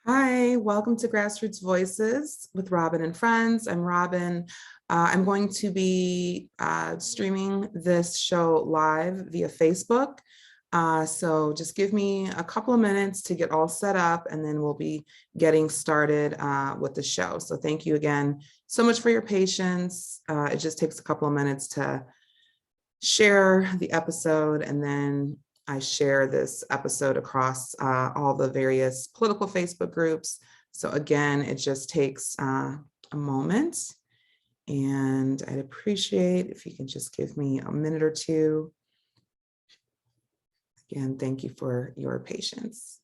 Hi, welcome to Grassroots Voices with Robin and Friends. I'm Robin. I'm going to be streaming this show live via Facebook. So just give me a couple of minutes to get all set up and then we'll be getting started with the show. So thank you again so much for your patience. It just takes a couple of minutes to share the episode, and then I share this episode across all the various political Facebook groups. So again, it just takes a moment, and I'd appreciate if you can just give me a minute or two. Again, thank you for your patience.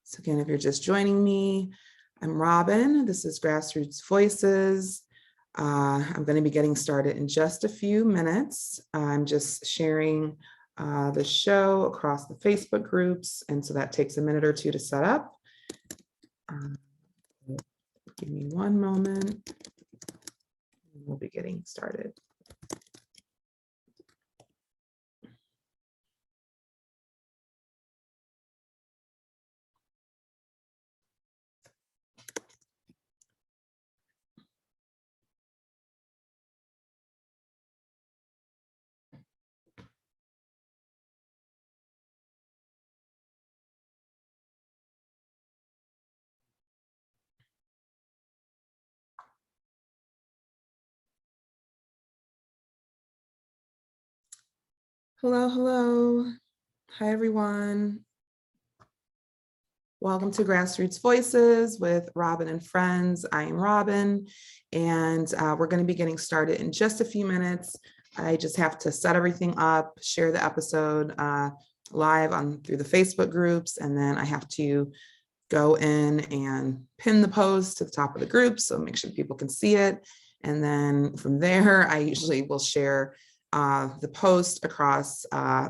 So again, if you're just joining me, I'm Robin. This is Grassroots Voices. I'm going to be getting started in just a few minutes. I'm just sharing the show across the Facebook groups, and so that takes a minute or two to set up. Give me one moment. We'll be getting started. Hello, hello. Hi, everyone. Welcome to Grassroots Voices with Robin and Friends. I am Robin, and we're going to be getting started in just a few minutes. I just have to set everything up, share the episode live through the Facebook groups, and then I have to go in and pin the post to the top of the group, so make sure people can see it. And then from there, I usually will share the post across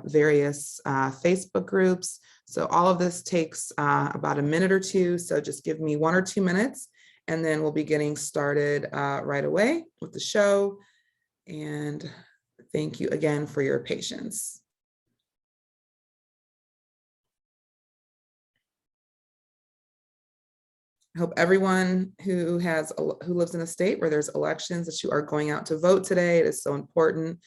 various Facebook groups. So all of this takes about a minute or two. So just give me 1 or 2 minutes, and then we'll be getting started right away with the show. And thank you again for your patience. I hope everyone who lives in a state where there's elections, that you are going out to vote today. It is so important.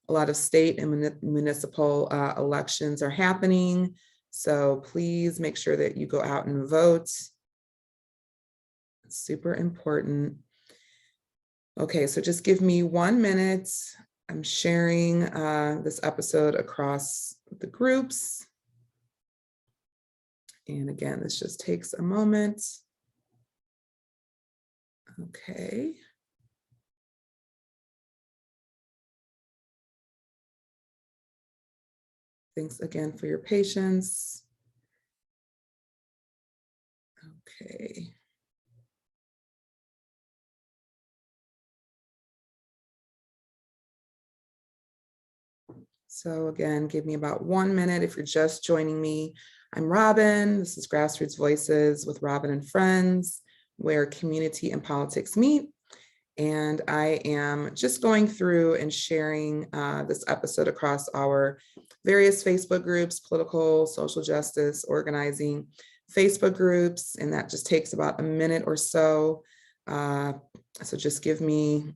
A lot of state and municipal elections are happening. So please make sure that you go out and vote. It's super important. Okay, so just give me 1 minute. I'm sharing this episode across the groups. And again, this just takes a moment. Okay. Thanks again for your patience. Okay. So again, give me about 1 minute if you're just joining me. I'm Robin. This is Grassroots Voices with Robin and Friends, where community and politics meet. And I am just going through and sharing this episode across our various Facebook groups, political, social justice, organizing Facebook groups, and that just takes about a minute or so. So just give me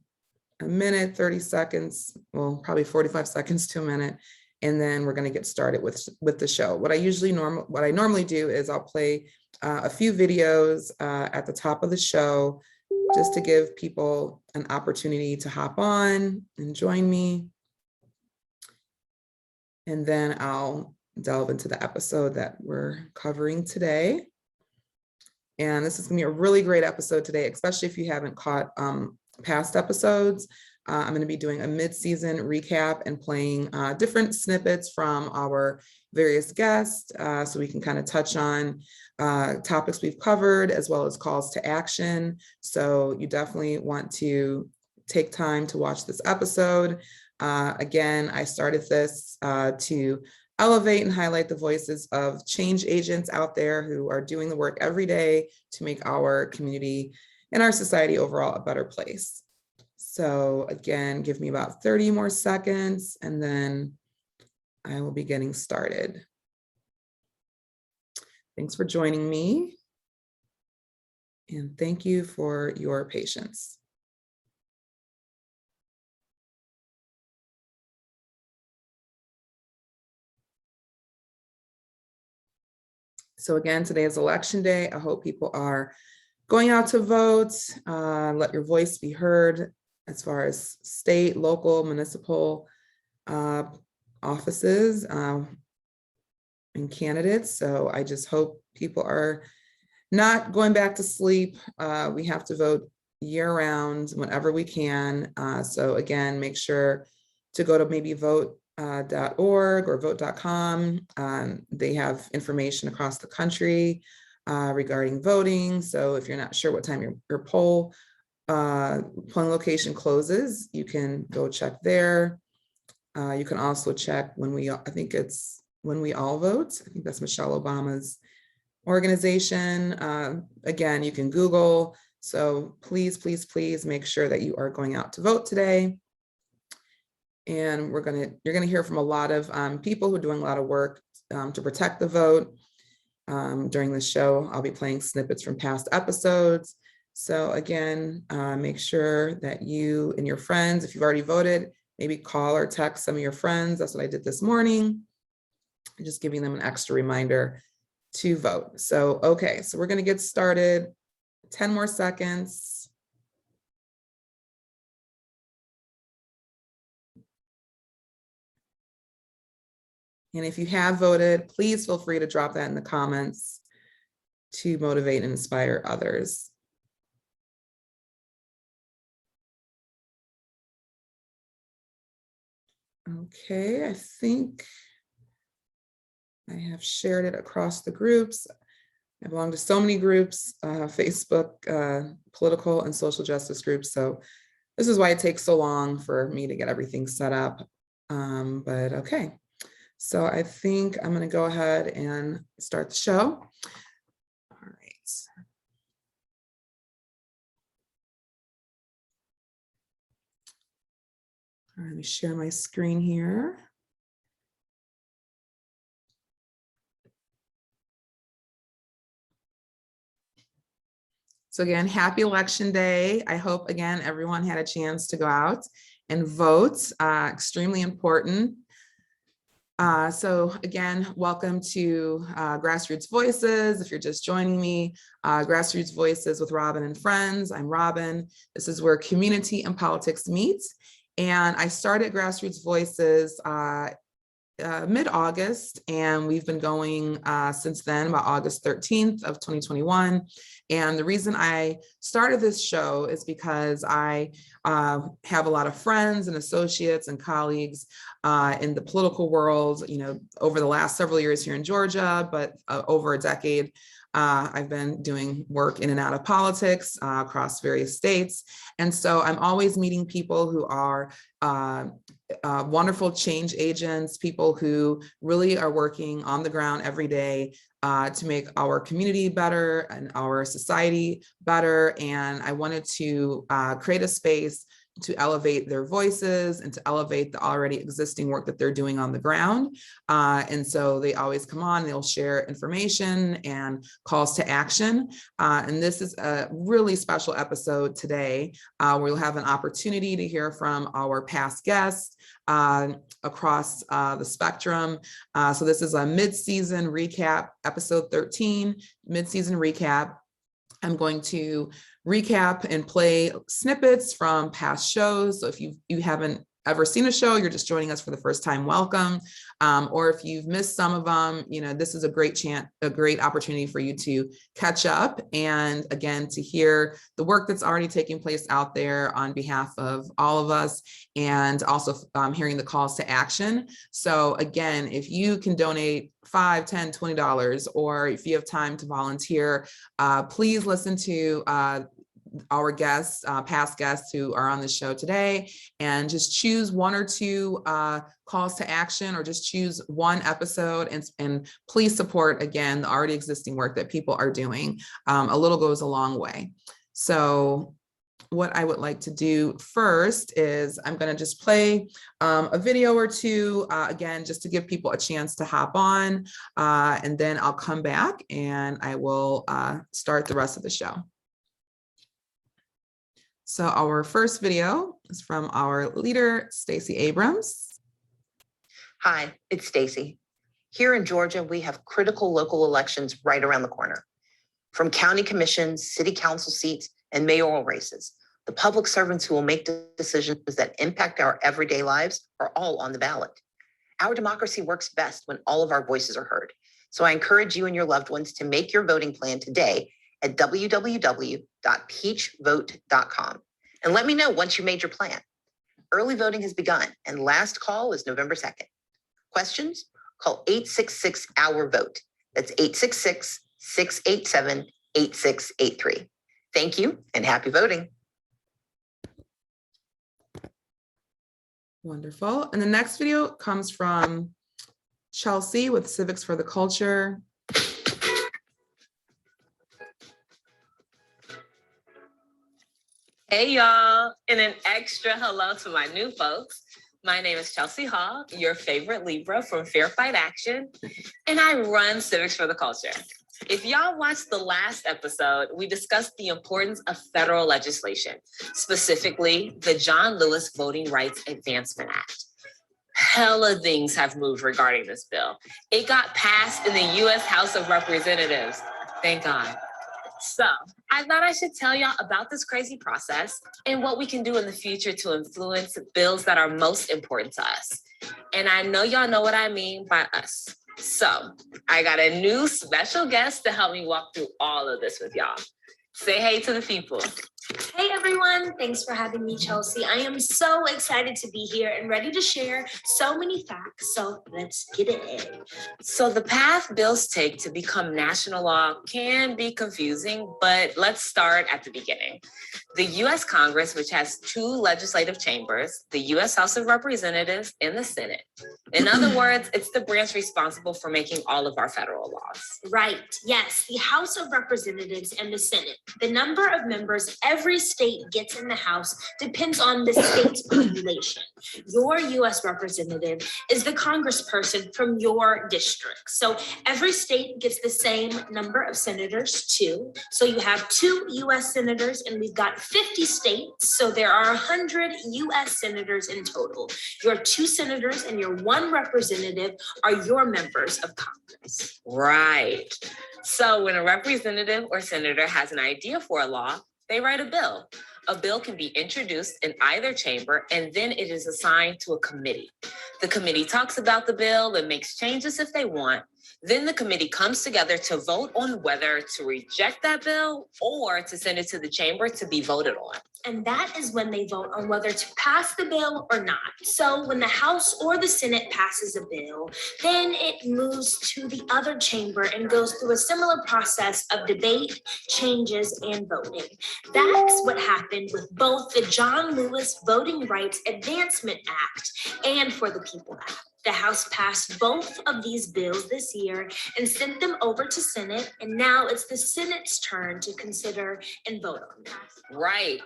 a minute, 30 seconds, well, probably 45 seconds to a minute, and then we're going to get started with the show. What I normally do is I'll play a few videos at the top of the show, just to give people an opportunity to hop on and join me. And then I'll delve into the episode that we're covering today. And this is gonna be a really great episode today, especially if you haven't caught past episodes. I'm going to be doing a mid-season recap and playing different snippets from our various guests, so we can kind of touch on topics we've covered, as well as calls to action. So you definitely want to take time to watch this episode. Again, I started this to elevate and highlight the voices of change agents out there who are doing the work every day to make our community and our society overall a better place. So again, give me about 30 more seconds and then I will be getting started. Thanks for joining me. And thank you for your patience. So again, today is election day. I hope people are going out to vote. Let your voice be heard as far as state, local, municipal offices and candidates. So I just hope people are not going back to sleep. We have to vote year round whenever we can. So again, make sure to go to maybe vote.org or vote.com. They have information across the country regarding voting. So if you're not sure what time your polling location closes, you can go check there. You can also check I think it's When We All Vote. I think that's Michelle Obama's organization. Again, you can Google. So please, please, please make sure that you are going out to vote today. And you're gonna hear from a lot of people who are doing a lot of work to protect the vote. During the show, I'll be playing snippets from past episodes. So again, make sure that you and your friends, if you've already voted, maybe call or text some of your friends. That's what I did this morning. Just giving them an extra reminder to vote. So, okay, so we're gonna get started. 10 more seconds. And if you have voted, please feel free to drop that in the comments to motivate and inspire others. Okay, I think I have shared it across the groups. I belong to so many groups, Facebook, political and social justice groups. So this is why it takes so long for me to get everything set up. But okay, so I think I'm gonna go ahead and start the show. All right. All right, let me share my screen here. So again, happy election day. I hope again, everyone had a chance to go out and vote, extremely important. So again, welcome to Grassroots Voices. If you're just joining me, Grassroots Voices with Robin and Friends. I'm Robin. This is where community and politics meet. And I started Grassroots Voices mid-August, and we've been going since then, about August 13th of 2021. And the reason I started this show is because I have a lot of friends and associates and colleagues in the political world, over the last several years here in Georgia, but over a decade. I've been doing work in and out of politics across various states. And so I'm always meeting people who are wonderful change agents, people who really are working on the ground every day to make our community better and our society better. And I wanted to create a space to elevate their voices and to elevate the already existing work that they're doing on the ground. And so they always come on, they'll share information and calls to action. And this is a really special episode today. We'll have an opportunity to hear from our past guests across the spectrum. So this is a mid-season recap, episode 13, mid-season recap. I'm going to recap and play snippets from past shows. So if you haven't ever seen a show, you're just joining us for the first time, welcome. Or if you've missed some of them, this is a great opportunity for you to catch up. And again, to hear the work that's already taking place out there on behalf of all of us, and also hearing the calls to action. So again, if you can donate $5, $10, $20, or if you have time to volunteer, please listen to our guests, past guests who are on the show today, and just choose one or two calls to action, or just choose one episode, and please support, again, the already existing work that people are doing. A little goes a long way. So what I would like to do first is I'm going to just play a video or two, again, just to give people a chance to hop on, and then I'll come back and I will start the rest of the show. So our first video is from our leader, Stacey Abrams. Hi, it's Stacey. Here in Georgia, we have critical local elections right around the corner. From county commissions, city council seats, and mayoral races, the public servants who will make decisions that impact our everyday lives are all on the ballot. Our democracy works best when all of our voices are heard. So I encourage you and your loved ones to make your voting plan today at www.peachvote.com. And let me know once you made your plan. Early voting has begun, and last call is November 2nd. Questions? Call 866-OUR-VOTE. That's 866-687-8683. Thank you and happy voting. Wonderful. And the next video comes from Chelsea with Civics for the Culture. Hey y'all, and an extra hello to my new folks. My name is Chelsea Hall, your favorite Libra from Fair Fight Action, and I run Civics for the Culture. If y'all watched the last episode, we discussed the importance of federal legislation, specifically the John Lewis Voting Rights Advancement Act. Hella things have moved regarding this bill. It got passed in the U.S. House of Representatives. Thank God. So I thought I should tell y'all about this crazy process and what we can do in the future to influence bills that are most important to us. And I know y'all know what I mean by us. So I got a new special guest to help me walk through all of this with y'all. Say hey to the people. Hey everyone, thanks for having me, Chelsea. I am so excited to be here and ready to share so many facts, so let's get it in. So the path bills take to become national law can be confusing, but let's start at the beginning. The U.S. Congress, which has two legislative chambers, the U.S. House of Representatives and the Senate. In other words, it's the branch responsible for making all of our federal laws. Right, yes, the House of Representatives and the Senate. The number of members every state gets in the House depends on the state's population. Your U.S. representative is the congressperson from your district. So every state gets the same number of senators too. So you have 2 U.S. senators and we've got 50 states. So there are 100 U.S. senators in total. Your 2 senators and your 1 representative are your members of Congress. Right. So when a representative or senator has an idea for a law, they write a bill. A bill can be introduced in either chamber, and then it is assigned to a committee. The committee talks about the bill and makes changes if they want. Then the committee comes together to vote on whether to reject that bill or to send it to the chamber to be voted on. And that is when they vote on whether to pass the bill or not. So when the House or the Senate passes a bill, then it moves to the other chamber and goes through a similar process of debate, changes, and voting. That's what happened with both the John Lewis Voting Rights Advancement Act and For the People Act. The House passed both of these bills this year and sent them over to Senate, and now it's the Senate's turn to consider and vote on them. Right.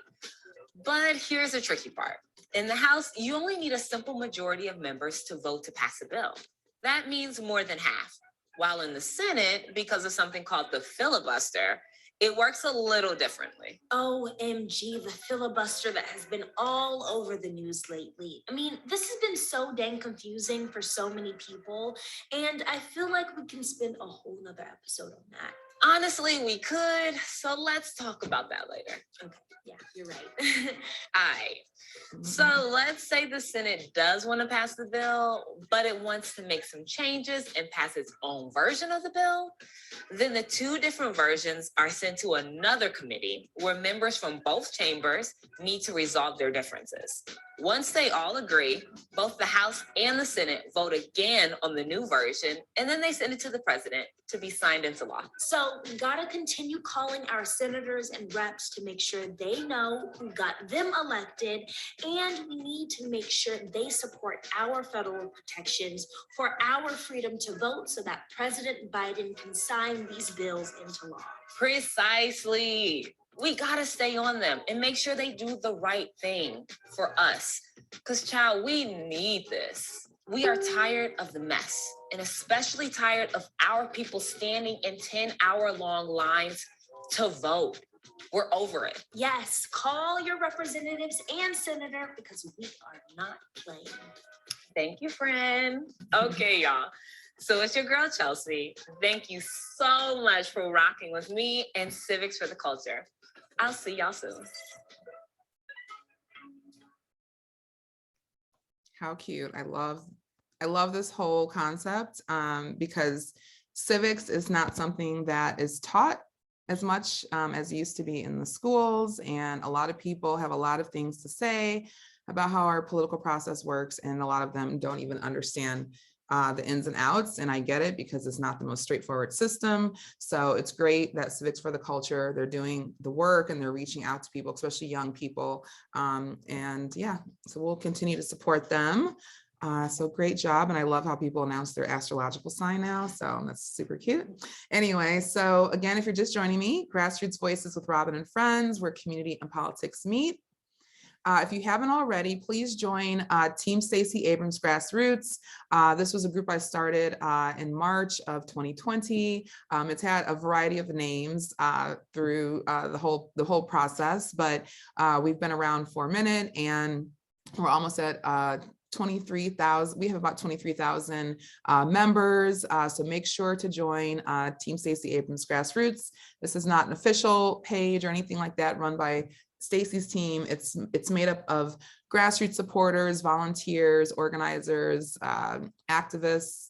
But here's the tricky part. In the House, you only need a simple majority of members to vote to pass a bill. That means more than half. While in the Senate, because of something called the filibuster, it works a little differently. OMG, the filibuster that has been all over the news lately. I mean, this has been so dang confusing for so many people, and I feel like we can spend a whole nother episode on that. Honestly, we could, so let's talk about that later. Okay, yeah, you're right. All right. So let's say the Senate does want to pass the bill, but it wants to make some changes and pass its own version of the bill. Then the 2 different versions are sent to another committee where members from both chambers need to resolve their differences. Once they all agree, both the House and the Senate vote again on the new version, and then they send it to the president to be signed into law. So we gotta continue calling our senators and reps to make sure they know who got them elected, and we need to make sure they support our federal protections for our freedom to vote so that President Biden can sign these bills into law. Precisely. we gotta stay on them and make sure they do the right thing for us. Because, child, we need this. We are tired of the mess, and especially tired of our people standing in 10-hour-long lines to vote. We're over it. Yes, call your representatives and senator because we are not playing. Thank you, friend. Okay, y'all. So it's your girl, Chelsea. Thank you so much for rocking with me and Civics for the Culture. I'll see y'all soon. How cute. I love this whole concept because civics is not something that is taught as much as it used to be in the schools. And a lot of people have a lot of things to say about how our political process works. And a lot of them don't even understand the ins and outs. And I get it because it's not the most straightforward system. So it's great that Civics for the Culture, they're doing the work and they're reaching out to people, especially young people. And yeah, so we'll continue to support them. So great job. And I love how people announce their astrological sign now. So that's super cute. Anyway, so again, if you're just joining me, Grassroots Voices with Robin and Friends, where community and politics meet. If you haven't already, please join Team Stacey Abrams Grassroots. This was a group I started in March of 2020. It's had a variety of names through the whole process, but we've been around for a minute and we're almost at 23,000. We have about 23,000 members. So make sure to join Team Stacey Abrams Grassroots. This is not an official page or anything like that run by Stacey's team. It's made up of grassroots supporters, volunteers, organizers, activists,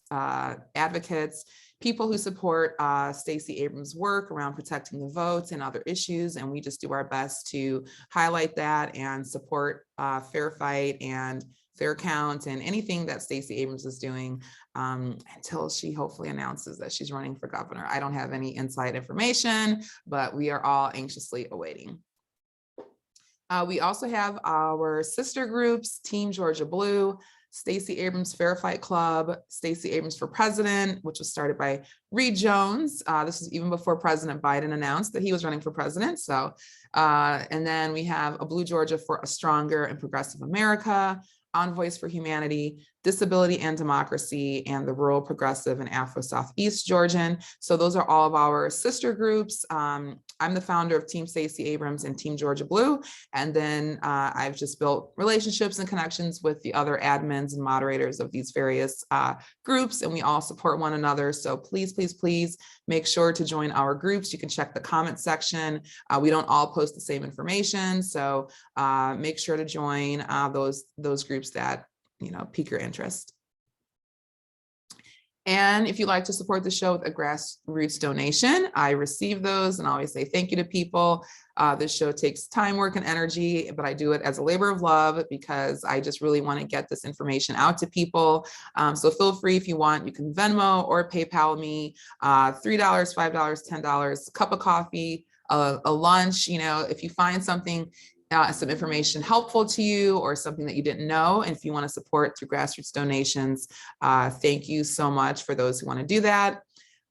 advocates, people who support Stacey Abrams' work around protecting the votes and other issues. And we just do our best to highlight that and support fair fight and fair count and anything that Stacey Abrams is doing until she hopefully announces that she's running for governor. I don't have any inside information, but we are all anxiously awaiting. We also have our sister groups, Team Georgia Blue, Stacey Abrams Fair Fight Club, Stacey Abrams for President, which was started by Reid Jones. This was even before President Biden announced that he was running for president. So, and then we have a Blue Georgia for a Stronger and Progressive America, Envoys for Humanity, Disability and Democracy, and the Rural Progressive and Afro Southeast Georgian. So those are all of our sister groups. I'm the founder of Team Stacey Abrams and Team Georgia Blue. And then I've just built relationships and connections with the other admins and moderators of these various groups, and we all support one another. So please, please, please make sure to join our groups. You can check the comment section. We don't all post the same information. So make sure to join those groups that pique your interest. And if you'd like to support the show with a grassroots donation, I receive those and I always say thank you to people. This show takes time, work, and energy, but I do it as a labor of love because I just really want to get this information out to people. So feel free if you want, you can Venmo or PayPal me $3, $5, $10, a cup of coffee, a lunch. If you find something some information helpful to you or something that you didn't know, and if you want to support through grassroots donations, thank you so much for those who want to do that.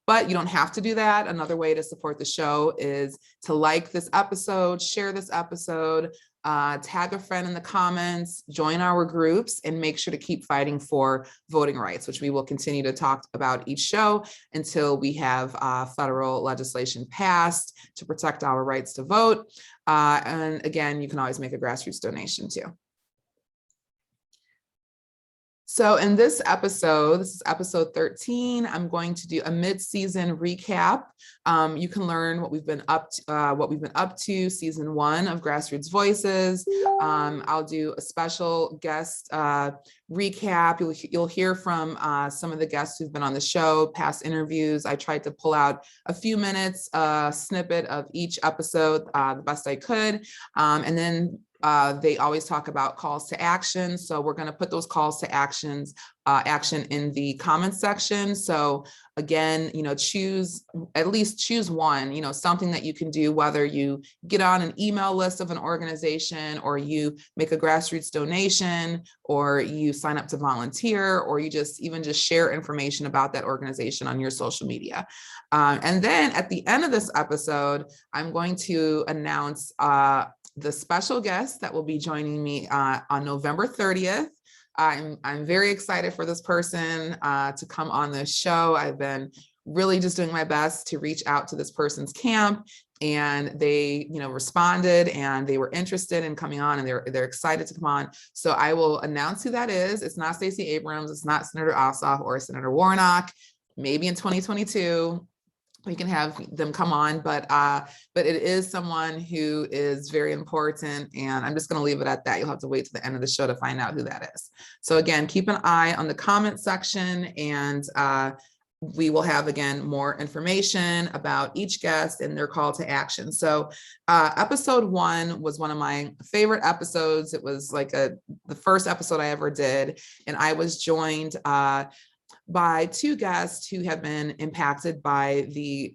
But you don't have to do that. Another way to support the show is to like this episode, share this episode, tag a friend in the comments, join our groups, and make sure to keep fighting for voting rights, which we will continue to talk about each show until we have federal legislation passed to protect our rights to vote. And again, you can always make a grassroots donation too. So in this is episode 13, I'm going to do a mid-season recap. You can learn what we've been up to season 1 of Grassroots Voices. I'll do a special guest recap. You'll hear from some of the guests who've been on the show, past interviews. I tried to pull out a few minutes, snippet of each episode the best I could. And then They always talk about calls to action. So we're going to put those calls to action in the comments section. So again, at least choose one, something that you can do, whether you get on an email list of an organization, or you make a grassroots donation, or you sign up to volunteer, or you just share information about that organization on your social media. And then at the end of this episode, I'm going to announce the special guest that will be joining me on November 30th. I'm very excited for this person to come on this show. I've been really just doing my best to reach out to this person's camp, and they, responded, and they were interested in coming on, and they're excited to come on. So I will announce who that is. It's not Stacey Abrams. It's not Senator Ossoff or Senator Warnock. Maybe in 2022. We can have them come on, but it is someone who is very important, and I'm just going to leave it at that. You'll have to wait to the end of the show to find out who that is. So again, keep an eye on the comment section, and we will have, again, more information about each guest and their call to action. So episode 1 was one of my favorite episodes. It was like the first episode I ever did, and I was joined by 2 guests who have been impacted by the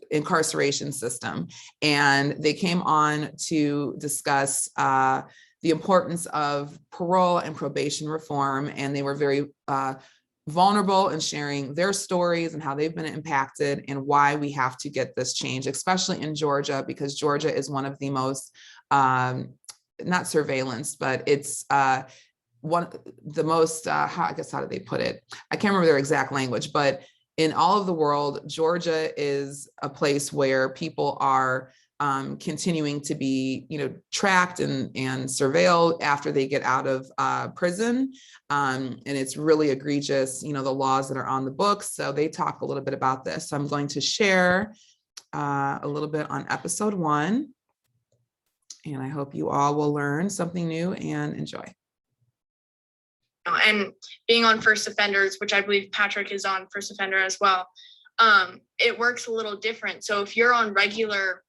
incarceration system. And they came on to discuss the importance of parole and probation reform. And they were very vulnerable in sharing their stories and how they've been impacted, and why we have to get this change, especially in Georgia, because Georgia is one of the most, not surveillance, but it's one of the most, how did they put it? I can't remember their exact language, but in all of the world, Georgia is a place where people are continuing to be, tracked and surveilled after they get out of prison. And it's really egregious, the laws that are on the books. So they talk a little bit about this. So I'm going to share a little bit on episode 1. And I hope you all will learn something new and enjoy. And being on first offenders, which I believe Patrick is on first offender as well, it works a little different. So if you're on regular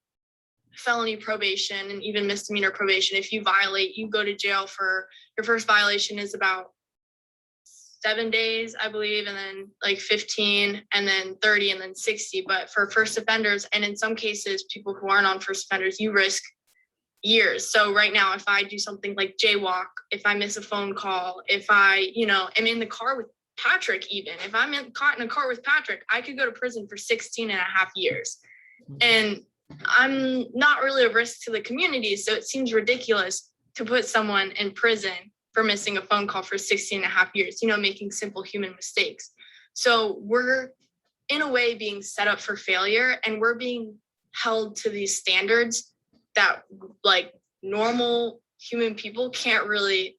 felony probation and even misdemeanor probation, if you violate, you go to jail for, your first violation is about 7 days, I believe, and then like 15, and then 30, and then 60. But for first offenders, and in some cases, people who aren't on first offenders, you risk years. So right now, if I do something like jaywalk, if I miss a phone call, if I, am in the car with Patrick, even if I'm caught in a car with Patrick, I could go to prison for 16 and a half years. And I'm not really a risk to the community. So it seems ridiculous to put someone in prison for missing a phone call for 16 and a half years, making simple human mistakes. So we're in a way being set up for failure, and we're being held to these standards that like normal human people can't really,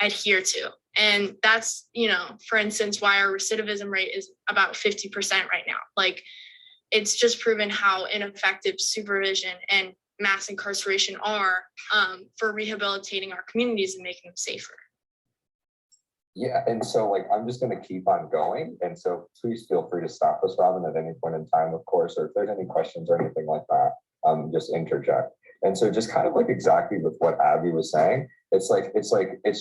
adhere to. And that's, for instance, why our recidivism rate is about 50% right now. Like, it's just proven how ineffective supervision and mass incarceration are for rehabilitating our communities and making them safer. Yeah, and so like I'm just going to keep on going, and so please feel free to stop us, Robin, at any point in time, of course, or if there's any questions or anything like that. Just interject. And so just kind of like exactly with what Abby was saying, it's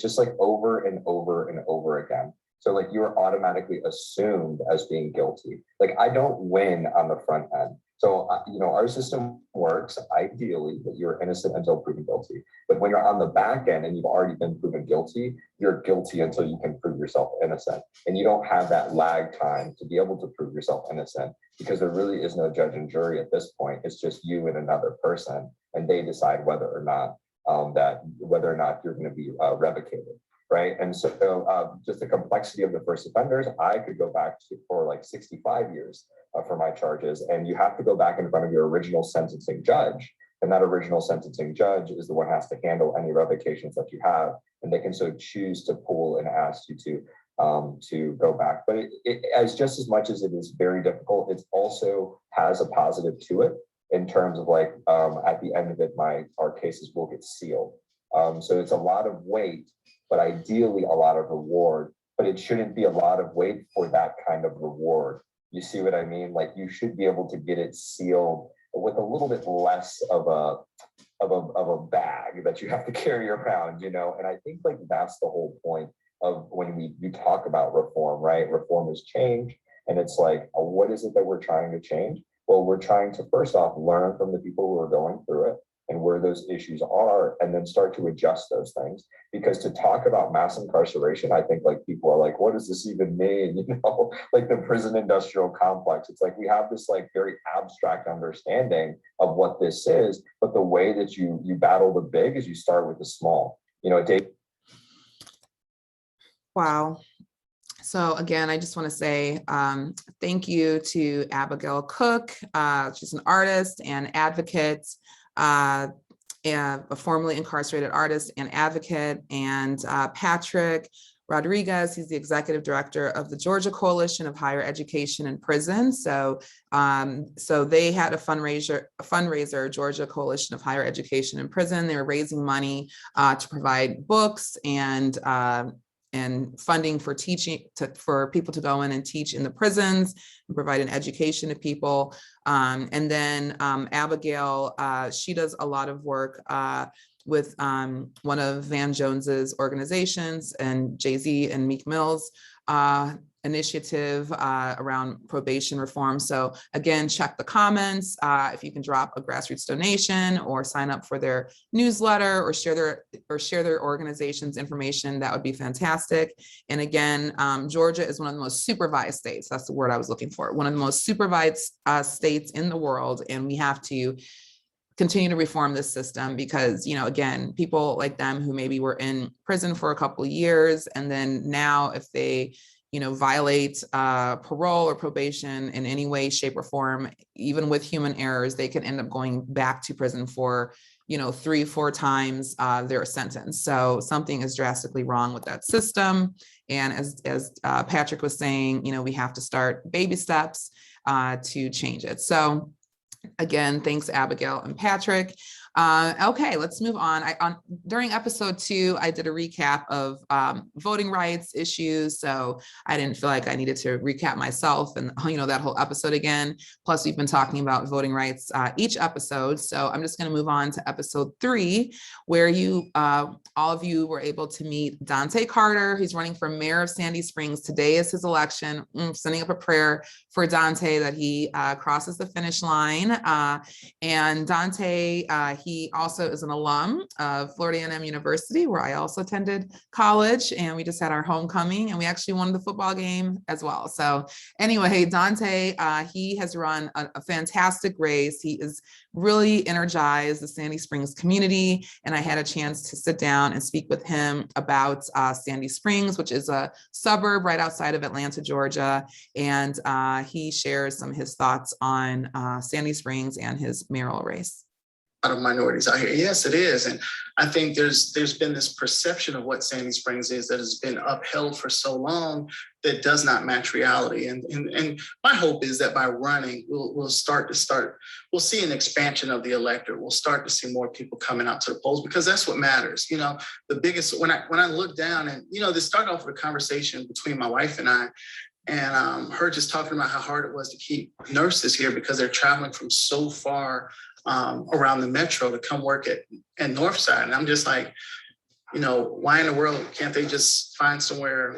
just like over and over and over again. So like you're automatically assumed as being guilty. Like I don't win on the front end. So, our system works ideally that you're innocent until proven guilty. But when you're on the back end and you've already been proven guilty, you're guilty until you can prove yourself innocent. And you don't have that lag time to be able to prove yourself innocent, because there really is no judge and jury at this point. It's just you and another person, and they decide whether or not you're going to be revocated. Right. And so just the complexity of the first offenders, I could go back for like 65 years for my charges. And you have to go back in front of your original sentencing judge. And that original sentencing judge is the one who has to handle any revocations that you have. And they can so choose to pull and ask you to go back. But it as just as much as it is very difficult, it also has a positive to it in terms of like at the end of it, our cases will get sealed. So it's a lot of weight, but ideally a lot of reward, but it shouldn't be a lot of weight for that kind of reward. You see what I mean? Like you should be able to get it sealed with a little bit less of a bag that you have to carry around, you know. And I think like that's the whole point of when we talk about reform, right? Reform is change. And it's like, what is it that we're trying to change? Well, we're trying to first off learn from the people who are going through it and where those issues are, and then start to adjust those things. Because to talk about mass incarceration, I think like people are like, what does this even mean? You know, like the prison industrial complex. It's like we have this like very abstract understanding of what this is, but the way that you battle the big is you start with the small. You know, Wow. So again, I just want to say thank you to Abigail Cook. She's an artist and advocate, and a formerly incarcerated artist and advocate, and Patrick Rodriguez. He's the executive director of the Georgia Coalition of Higher Education in Prison. So they had a fundraiser, Georgia Coalition of Higher Education in Prison. They were raising money to provide books and funding for teaching, for people to go in and teach in the prisons and provide an education to people. And then Abigail, she does a lot of work with one of Van Jones's organizations and Jay-Z and Meek Mill's initiative around probation reform. So again, check the comments. If you can drop a Grassroots donation or sign up for their newsletter or share their organization's information, that would be fantastic. And again, Georgia is one of the most supervised states. That's the word I was looking for. One of the most supervised states in the world. And we have to continue to reform this system because, you know, again, people like them who maybe were in prison for a couple of years, and then now if they, you know, violate parole or probation in any way, shape, or form, even with human errors, they can end up going back to prison for, you know, 3-4 times their sentence. So something is drastically wrong with that system. And as Patrick was saying, you know, we have to start baby steps to change it. So again, thanks, Abigail and Patrick. Okay, let's move on. During episode 2, I did a recap of voting rights issues. So I didn't feel like I needed to recap myself and, you know, that whole episode again. Plus, we've been talking about voting rights each episode. So I'm just going to move on to episode 3, where all of you were able to meet Dante Carter. He's running for mayor of Sandy Springs. Today is his election. Sending up a prayer for Dante that he crosses the finish line. And Dante, he also is an alum of Florida A&M University, where I also attended college, and we just had our homecoming, and we actually won the football game as well. So anyway, Dante, he has run a fantastic race. He is really energized the Sandy Springs community, and I had a chance to sit down and speak with him about Sandy Springs, which is a suburb right outside of Atlanta, Georgia, and he shares some of his thoughts on Sandy Springs and his mayoral race. A lot of minorities out here. Yes, it is. And I think there's been this perception of what Sandy Springs is that has been upheld for so long that does not match reality. And my hope is that by running, we'll see an expansion of the electorate. We'll start to see more people coming out to the polls, because that's what matters. You know, the biggest, when I look down and, you know, this started off with a conversation between my wife and I, and her just talking about how hard it was to keep nurses here because they're traveling from so far around the metro to come work at Northside. And I'm just like, you know, why in the world can't they just find somewhere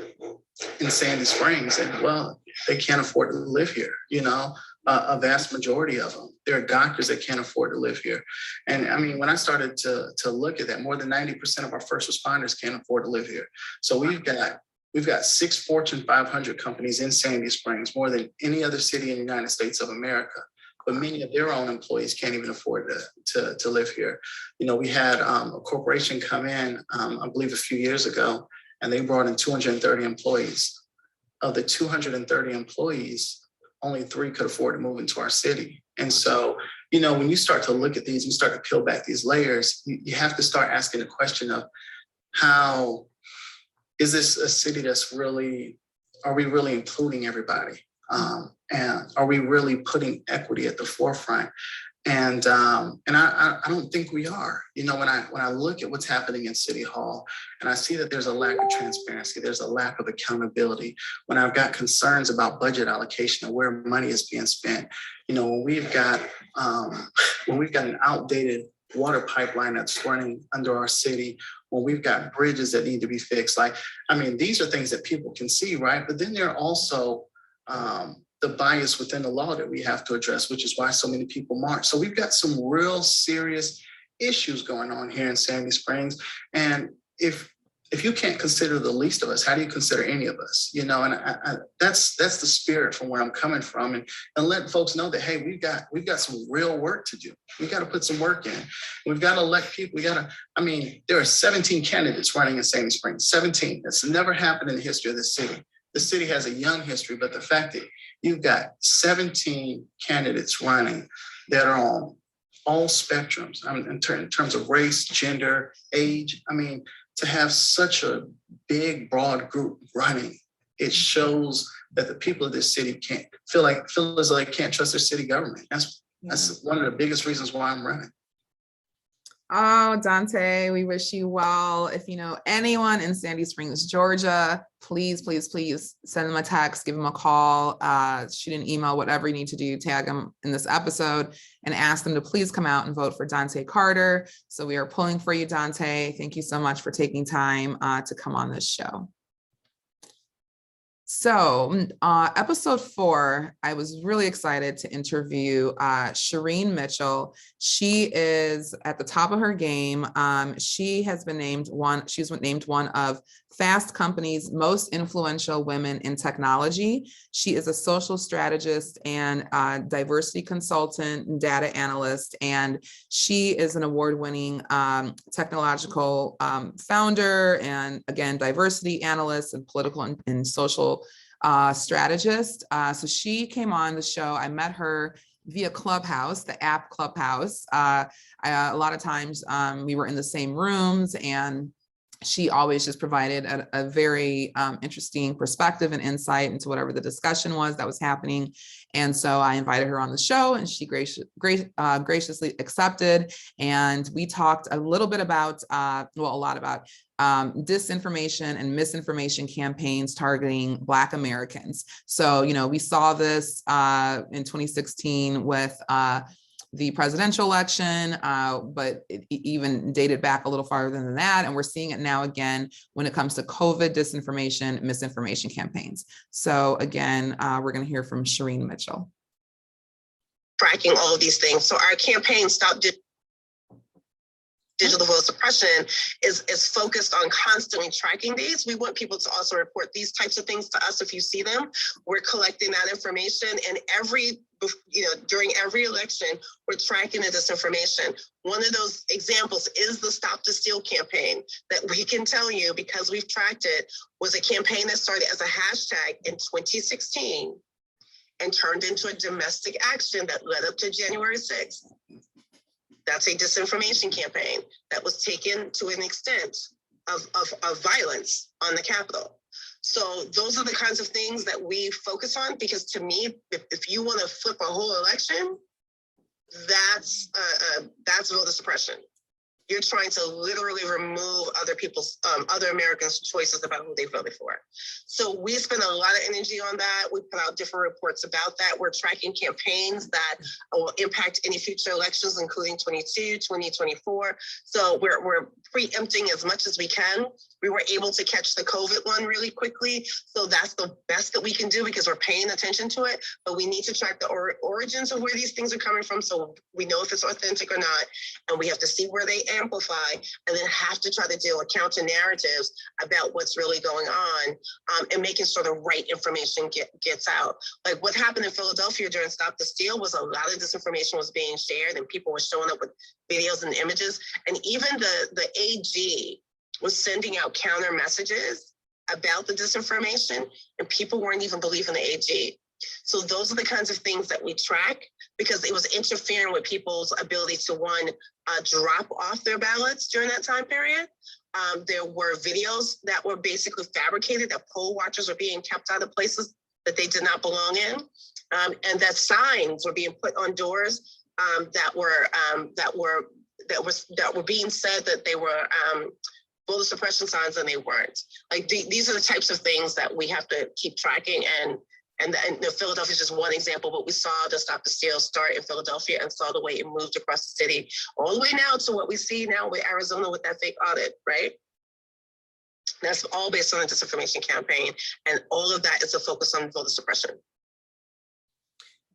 in Sandy Springs? And well, they can't afford to live here, you know, a vast majority of them. There are doctors that can't afford to live here. And I mean, when I started to look at that, more than 90% of our first responders can't afford to live here. So we've got 6 Fortune 500 companies in Sandy Springs, more than any other city in the United States of America. But many of their own employees can't even afford to live here. You know, we had a corporation come in, I believe a few years ago, and they brought in 230 employees. Of the 230 employees, only 3 could afford to move into our city. And so, you know, when you start to look at these, you start to peel back these layers, you have to start asking the question of how is this a city are we really including everybody? And are we really putting equity at the forefront? And I don't think we are. You know, when I look at what's happening in City Hall and I see that there's a lack of transparency, there's a lack of accountability, when I've got concerns about budget allocation and where money is being spent, you know, when we've got an outdated water pipeline that's running under our city, when we've got bridges that need to be fixed, like, I mean, these are things that people can see, right? But then there are also the bias within the law that we have to address, which is why so many people march. So we've got some real serious issues going on here in Sandy Springs. And if you can't consider the least of us, how do you consider any of us? You know, and that's the spirit from where I'm coming from, and let folks know that, hey, we've got some real work to do. We got to put some work in. We've got to elect people. There are 17 candidates running in Sandy Springs, 17. That's never happened in the history of this city. The city has a young history, but the fact that you've got 17 candidates running that are on all spectrums, in terms of race, gender, age. I mean, to have such a big, broad group running, it shows that the people of this city feel as though they can't trust their city government. That's one of the biggest reasons why I'm running. Oh, Dante, we wish you well. If you know anyone in Sandy Springs, Georgia, please, please, please send them a text, give them a call, shoot an email, whatever you need to do, tag them in this episode and ask them to please come out and vote for Dante Carter. So we are pulling for you, Dante. Thank you so much for taking time to come on this show. So episode 4, I was really excited to interview Shireen Mitchell. She is at the top of her game. She has been named one of Fast Company's most influential women in technology. She is a social strategist and diversity consultant and data analyst, and she is an award-winning technological founder and, again, diversity analyst and political and social strategist. So she came on the show. I met her via Clubhouse, the app Clubhouse. A lot of times we were in the same rooms, and she always just provided a very interesting perspective and insight into whatever the discussion was that was happening. And so I invited her on the show, and she graciously accepted. And we talked a little bit about, a lot about disinformation and misinformation campaigns targeting Black Americans. So, you know, we saw this in 2016 with the presidential election, but it even dated back a little farther than that. And we're seeing it now again when it comes to COVID disinformation, misinformation campaigns. So again, we're going to hear from Shireen Mitchell. Tracking all of these things. So our campaign, Stop Digital Vote Suppression, is focused on constantly tracking these. We want people to also report these types of things to us if you see them. We're collecting that information, and during every election, we're tracking the disinformation. One of those examples is the Stop the Steal campaign that we can tell you, because we've tracked it, was a campaign that started as a hashtag in 2016 and turned into a domestic action that led up to January 6th. That's a disinformation campaign that was taken to an extent of violence on the Capitol. So those are the kinds of things that we focus on, because to me, if you want to flip a whole election, that's voter suppression. You're trying to literally remove other Americans' choices about who they voted for. So we spend a lot of energy on that. We put out different reports about that. We're tracking campaigns that will impact any future elections, including 22, 2024. So we're preempting as much as we can. We were able to catch the COVID one really quickly. So that's the best that we can do, because we're paying attention to it. But we need to track the origins of where these things are coming from, so we know if it's authentic or not. And we have to see where they amplify, and then have to try to deal with counter narratives about what's really going on, and making sure the right information gets out. Like what happened in Philadelphia during Stop the Steal was a lot of disinformation was being shared, and people were showing up with videos and images. And even the AG was sending out counter messages about the disinformation, and people weren't even believing the AG. So those are the kinds of things that we track, because it was interfering with people's ability to, drop off their ballots during that time period. There were videos that were basically fabricated, that poll watchers were being kept out of places that they did not belong in, and that signs were being put on doors that were being said that they were voter suppression signs, and they weren't. Like these are the types of things that we have to keep tracking. And Philadelphia is just one example, but we saw the Stop the Steal start in Philadelphia and saw the way it moved across the city, all the way now to what we see now with Arizona with that fake audit, right? That's all based on a disinformation campaign, and all of that is a focus on voter suppression.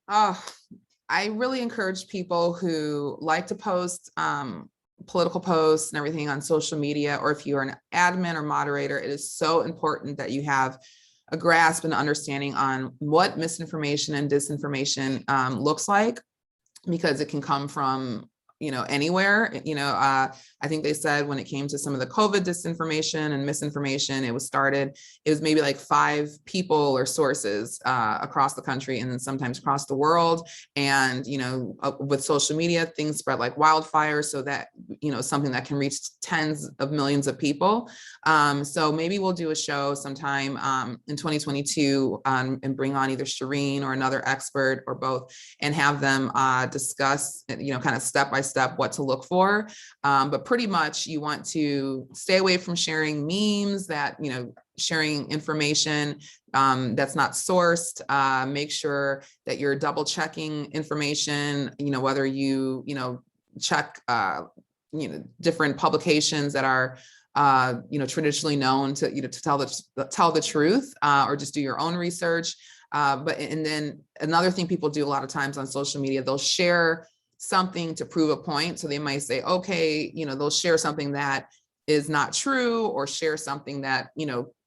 I really encourage people who like to post political posts and everything on social media, or if you're an admin or moderator, it is so important that you have a grasp and understanding on what misinformation and disinformation looks like, because it can come from anywhere. I think they said when it came to some of the COVID disinformation and misinformation, it was maybe like 5 people or sources across the country, and then sometimes across the world. And, with social media, things spread like wildfire, so that, something that can reach tens of millions of people. So maybe we'll do a show sometime in 2022 and bring on either Shireen or another expert or both, and have them discuss, kind of step by step what to look for. But pretty much you want to stay away from sharing memes that, sharing information that's not sourced. Make sure that you're double checking information, whether you, check, different publications that are traditionally known to, to tell the truth, or just do your own research. And then another thing people do a lot of times on social media, they'll share something to prove a point. So they might say, okay, they'll share something that is not true, or share something that,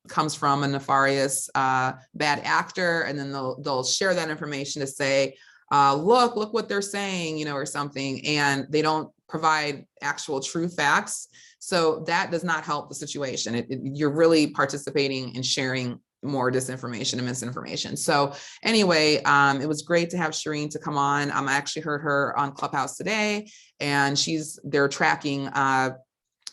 comes from a nefarious bad actor. And then they'll share that information to say, look what they're saying, or something. And they don't provide actual true facts. So that does not help the situation. You're really participating in sharing more disinformation and misinformation. So anyway, it was great to have Shireen to come on. I actually heard her on Clubhouse today, and they're tracking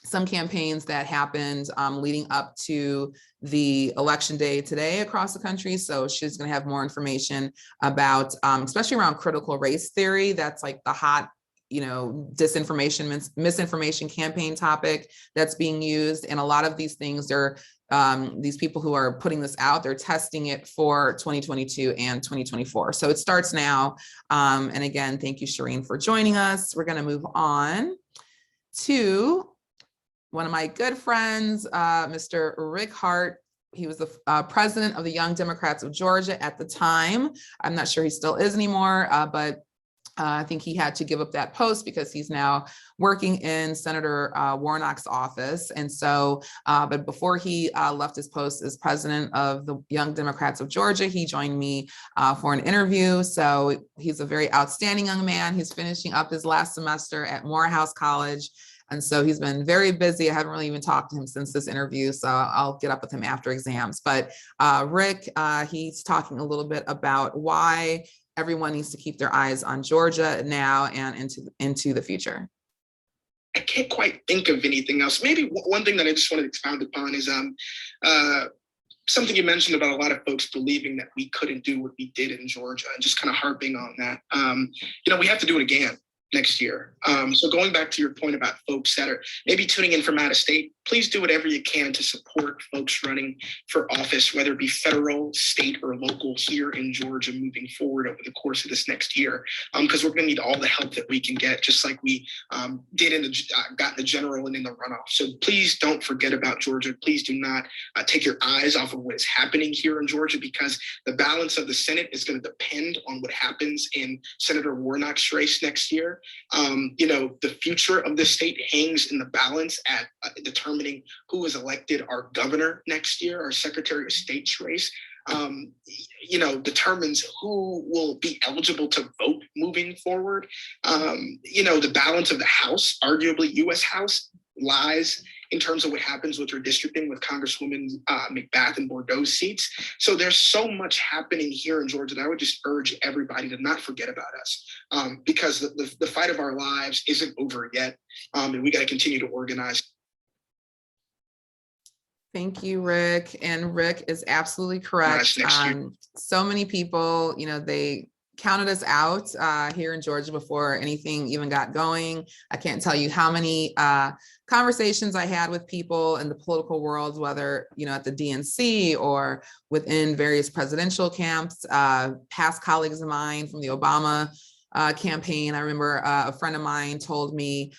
some campaigns that happened leading up to the election day today across the country. So she's going to have more information about, especially around critical race theory. That's like the hot, disinformation, misinformation campaign topic that's being used. And a lot of these things these people who are putting this out, they're testing it for 2022 and 2024. So it starts now. And again, thank you, Shireen, for joining us. We're going to move on to one of my good friends, Mr. Rick Hart. He was the president of the Young Democrats of Georgia at the time. I'm not sure he still is anymore, but I think he had to give up that post because he's now working in Senator Warnock's office. And so, but before he left his post as president of the Young Democrats of Georgia, he joined me for an interview. So he's a very outstanding young man. He's finishing up his last semester at Morehouse College. And so he's been very busy. I haven't really even talked to him since this interview, so I'll get up with him after exams. But Rick, he's talking a little bit about why everyone needs to keep their eyes on Georgia now and into the future. I can't quite think of anything else. Maybe one thing that I just wanted to expound upon is something you mentioned about a lot of folks believing that we couldn't do what we did in Georgia, and just kind of harping on that. We have to do it again next year. So going back to your point about folks that are maybe tuning in from out of state, please do whatever you can to support folks running for office, whether it be federal, state, or local here in Georgia moving forward over the course of this next year, because we're going to need all the help that we can get, just like we did got in the general and in the runoff. So please don't forget about Georgia. Please do not take your eyes off of what is happening here in Georgia, because the balance of the Senate is going to depend on what happens in Senator Warnock's race next year. The future of the state hangs in the balance at determining who is elected our governor next year. Our Secretary of State's race determines who will be eligible to vote moving forward. The balance of the House, arguably U.S. House, lies in terms of what happens with redistricting with Congresswoman McBath and Bordeaux's seats. So there's so much happening here in Georgia that I would just urge everybody to not forget about us, because the fight of our lives isn't over yet, and we got to continue to organize. Thank you, Rick. And Rick is absolutely correct. Next year. So many people, they counted us out here in Georgia before anything even got going. I can't tell you how many conversations I had with people in the political world, whether, at the DNC or within various presidential camps, past colleagues of mine from the Obama campaign. I remember a friend of mine told me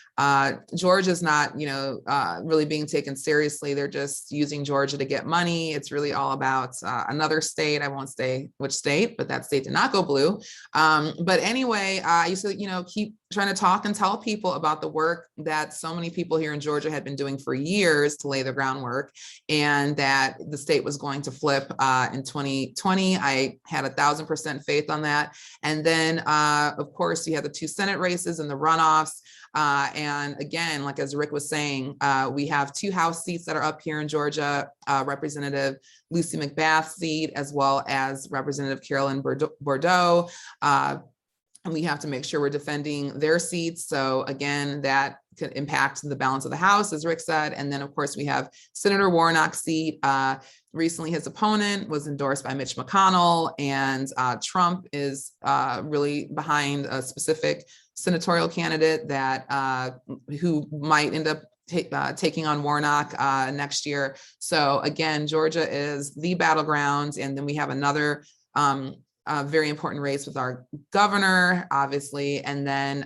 Georgia's not, really being taken seriously. They're just using Georgia to get money. It's really all about another state. I won't say which state, but that state did not go blue. But anyway, I used to, keep trying to talk and tell people about the work that so many people here in Georgia had been doing for years to lay the groundwork, and that the state was going to flip in 2020. I had 1,000% faith on that. And then, of course, you have the 2 Senate races and the runoffs. And again, like as Rick was saying, we have 2 House seats that are up here in Georgia, Representative Lucy McBath's seat, as well as Representative Carolyn Bordeaux. And we have to make sure we're defending their seats. So again, that could impact the balance of the House, as Rick said. And then, of course, we have Senator Warnock's seat. Recently, his opponent was endorsed by Mitch McConnell, and Trump is really behind a specific senatorial candidate that who might end up taking on Warnock next year. So again, Georgia is the battleground. And then we have another very important race with our governor, obviously, and then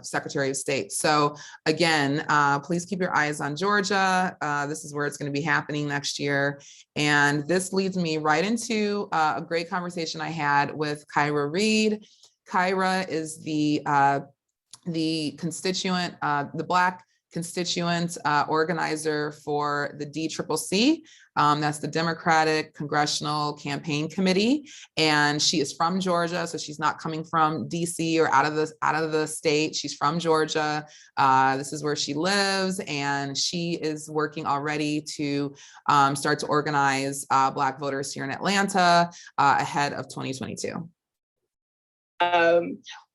Secretary of State. So again, please keep your eyes on Georgia. This is where it's going to be happening next year. And this leads me right into a great conversation I had with Kyra Reed. Kyra is the constituent, the Black constituent organizer for the DCCC. That's the Democratic Congressional Campaign Committee, and she is from Georgia, so she's not coming from DC or out of the state. She's from Georgia. This is where she lives, and she is working already to start to organize Black voters here in Atlanta ahead of 2022.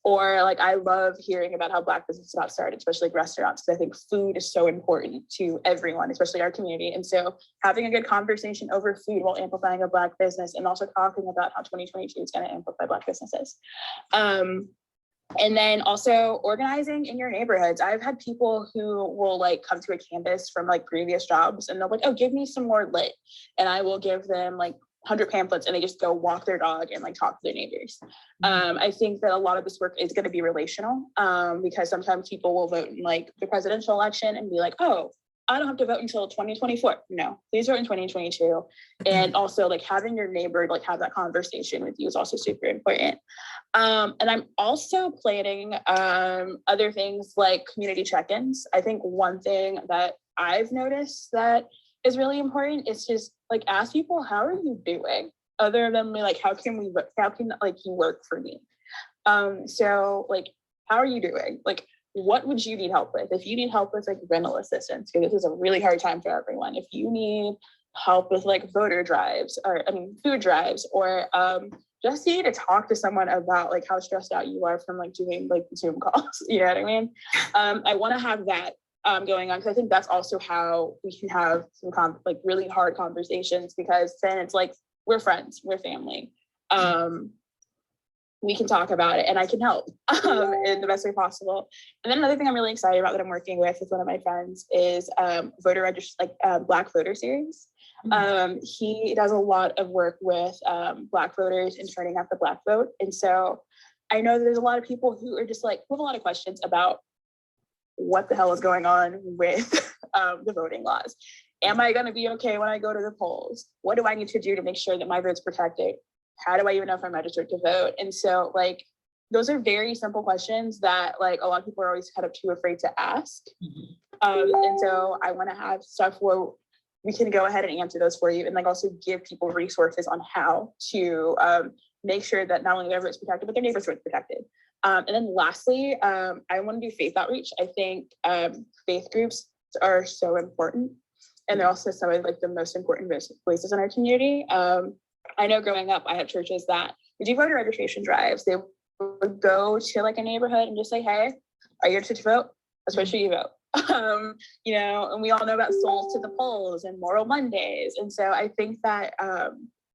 Or like, I love hearing about how Black businesses got started, especially like restaurants, because I think food is so important to everyone, especially our community. And so having a good conversation over food while amplifying a Black business, and also talking about how 2022 is going to amplify Black businesses. And then also organizing in your neighborhoods. I've had people who will like come to a canvas from like previous jobs, and they're like, oh, give me some more lit. And I will give them like 100 pamphlets, and they just go walk their dog and like talk to their neighbors. I think that a lot of this work is going to be relational, because sometimes people will vote in like the presidential election and be like, oh, I don't have to vote until 2024. No, please vote in 2022. And also like having your neighbor like have that conversation with you is also super important. And I'm also planning other things like community check-ins. I think one thing that I've noticed that is really important is just like ask people, how are you doing? Other than like, how can like you work for me? So like, how are you doing? Like, what would you need help with? If you need help with like rental assistance, because this is a really hard time for everyone. If you need help with like food drives, or just need to talk to someone about like how stressed out you are from like doing like Zoom calls, you know what I mean? I want to have that going on, because I think that's also how we can have some like really hard conversations, because then it's like we're friends, we're family. We can talk about it, and I can help in the best way possible. And then another thing I'm really excited about that I'm working with one of my friends is Black Voter Series. He does a lot of work with Black voters and turning out the Black vote. And so I know there's a lot of people who are just like, who have a lot of questions about what the hell is going on with the voting laws. Am I going to be okay when I go to the polls? What do I need to do to make sure that my vote's protected? How do I even know if I'm registered to vote? And so like, those are very simple questions that like a lot of people are always kind of too afraid to ask. And so I want to have stuff where we can go ahead and answer those for you, and like also give people resources on how to make sure that not only their vote's protected, but their neighbor's vote's protected. And then lastly, I want to do faith outreach. I think faith groups are so important, and they're also some of like the most important voices in our community. I know growing up, I had churches that would do voter registration drives. They would go to like a neighborhood and just say, hey, are you registered to vote? Let's make sure you vote. You know, and we all know about Souls to the Polls and Moral Mondays. And so I think that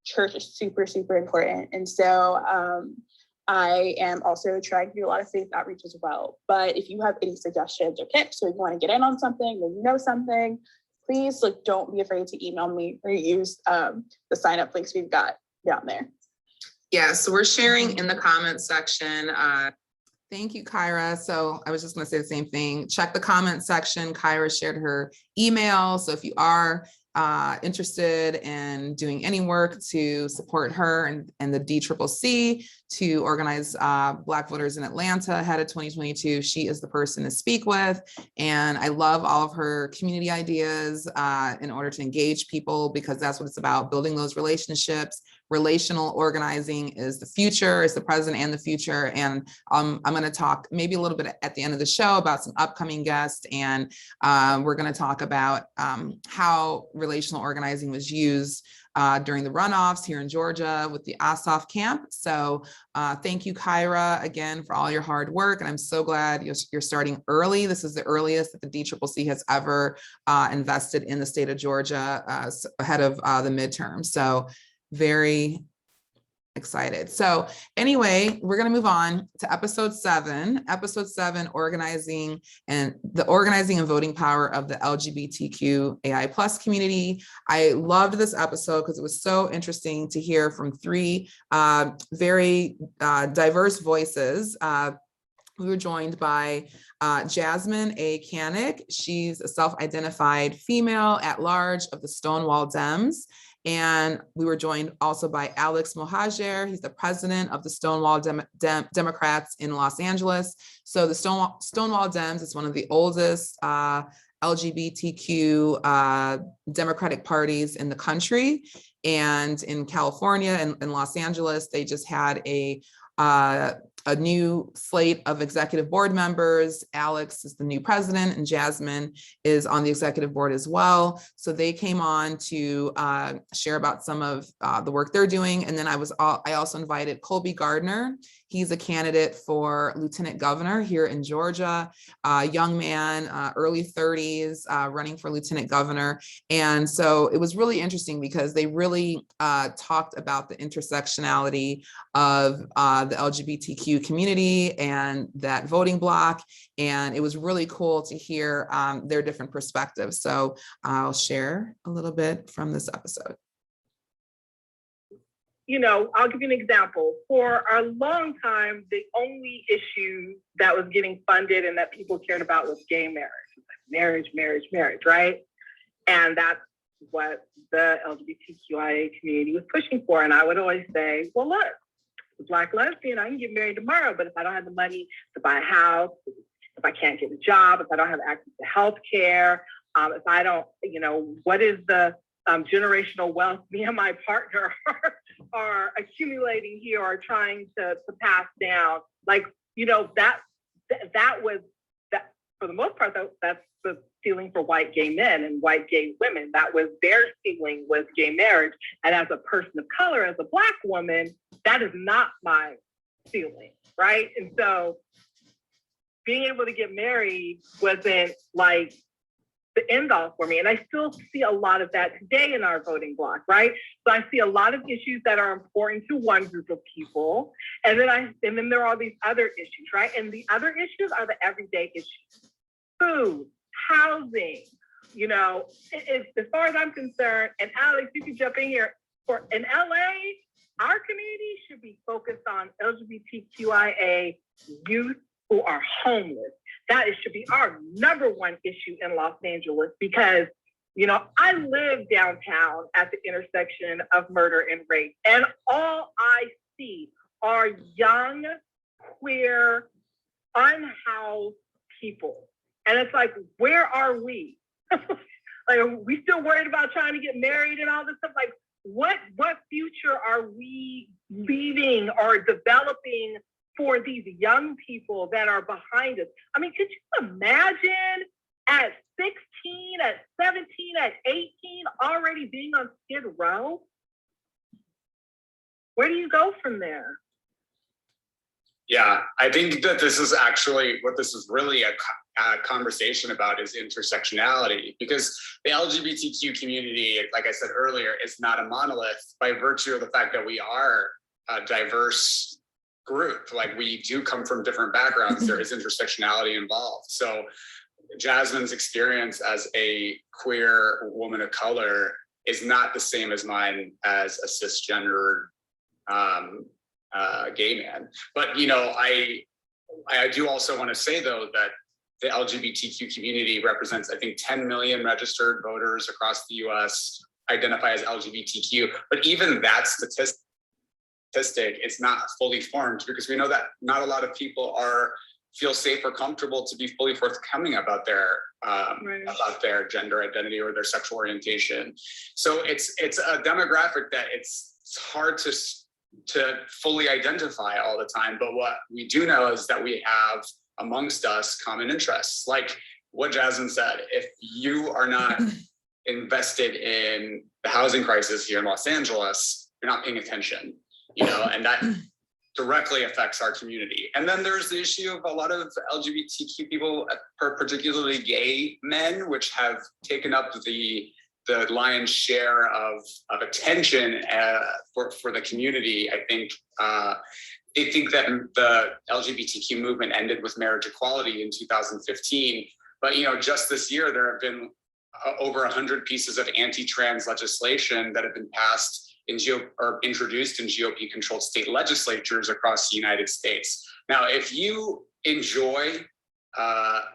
church is super, super important. And so I am also trying to do a lot of faith outreach as well. But if you have any suggestions or tips, or you want to get in on something, or you know something, please don't be afraid to email me or use the sign up links we've got down there. Yeah, so we're sharing in the comments section. Thank you, Kyra. So I was just going to say the same thing. Check the comment section. Kyra shared her email. So if you are interested in doing any work to support her and the DCCC to organize Black voters in Atlanta ahead of 2022, she is the person to speak with. And I love all of her community ideas in order to engage people, because that's what it's about, building those relationships. Relational organizing is the future, is the present and the future. And I'm going to talk maybe a little bit at the end of the show about some upcoming guests. And we're going to talk about how relational organizing was used during the runoffs here in Georgia with the Ossoff camp. So thank you, Kyra, again, for all your hard work. And I'm so glad you're starting early. This is the earliest that the DCCC has ever invested in the state of Georgia ahead of the midterm. So very excited. So anyway, we're going to move on to episode 7, organizing and voting power of the LGBTQAI plus community. I loved this episode because it was so interesting to hear from 3 very diverse voices. We were joined by Jasmine A. Canick. She's a self-identified female at large of the Stonewall Dems. And we were joined also by Alex Mohajer. He's the president of the Stonewall Democrats in Los Angeles. So the Stonewall Dems is one of the oldest LGBTQ Democratic parties in the country. And in California and in Los Angeles, they just had a new slate of executive board members. Alex is the new president and Jasmine is on the executive board as well. So they came on to share about some of the work they're doing. And then I also invited Colby Gardner. He's a candidate for lieutenant governor here in Georgia, young man, early 30s, running for lieutenant governor. And so it was really interesting because they really talked about the intersectionality of the LGBTQ community and that voting bloc. And it was really cool to hear their different perspectives. So I'll share a little bit from this episode. You know, I'll give you an example. For a long time, the only issue that was getting funded and that people cared about was gay marriage. Marriage, right? And that's what the LGBTQIA community was pushing for. And I would always say, well, look, as a Black lesbian, I can get married tomorrow, but if I don't have the money to buy a house, if I can't get a job, if I don't have access to health care, if I don't, you know, what is the generational wealth me and my partner are accumulating here or trying to pass down? Like, you know, that was that for the most part, that's the feeling for white gay men and white gay women. That was their feeling, was gay marriage. And as a person of color, as a Black woman, that is not my feeling, right? And so being able to get married wasn't like the end all for me. And I still see a lot of that today in our voting bloc, right? So I see a lot of issues that are important to one group of people. And then there are all these other issues, right? And the other issues are the everyday issues. Food, housing, you know, as far as I'm concerned, and Alex, you can jump in here, in LA, our community should be focused on LGBTQIA youth who are homeless. That should be our number one issue in Los Angeles, because, you know, I live downtown at the intersection of murder and rape, and all I see are young, queer, unhoused people. And it's like, where are we? Like, are we still worried about trying to get married and all this stuff? Like, what future are we leaving or developing for these young people that are behind us? I mean, could you imagine at 16, at 17, at 18, already being on Skid Row? Where do you go from there? Yeah, I think that this is actually what this is really conversation about is intersectionality, because the LGBTQ community, like I said earlier, is not a monolith by virtue of the fact that we are a diverse group. Like, we do come from different backgrounds. There is intersectionality involved. So Jasmine's experience as a queer woman of color is not the same as mine as a cisgender gay man. But, you know, I do also want to say, though, that the LGBTQ community represents, I think, 10 million registered voters across the US identify as LGBTQ. But even that statistic is not fully formed, because we know that not a lot of people feel safe or comfortable to be fully forthcoming about their gender identity or their sexual orientation. So it's a demographic that it's hard to fully identify all the time. But what we do know is that we have amongst us common interests, like what Jasmine said. If you are not invested in the housing crisis here in Los Angeles, you're not paying attention, you know, and that directly affects our community. And then there's the issue of a lot of LGBTQ people, particularly gay men, which have taken up the lion's share of attention for the community. I think they think that the LGBTQ movement ended with marriage equality in 2015. But, you know, just this year, there have been over 100 pieces of anti-trans legislation that have been passed or introduced in GOP-controlled state legislatures across the United States. Now, if you enjoy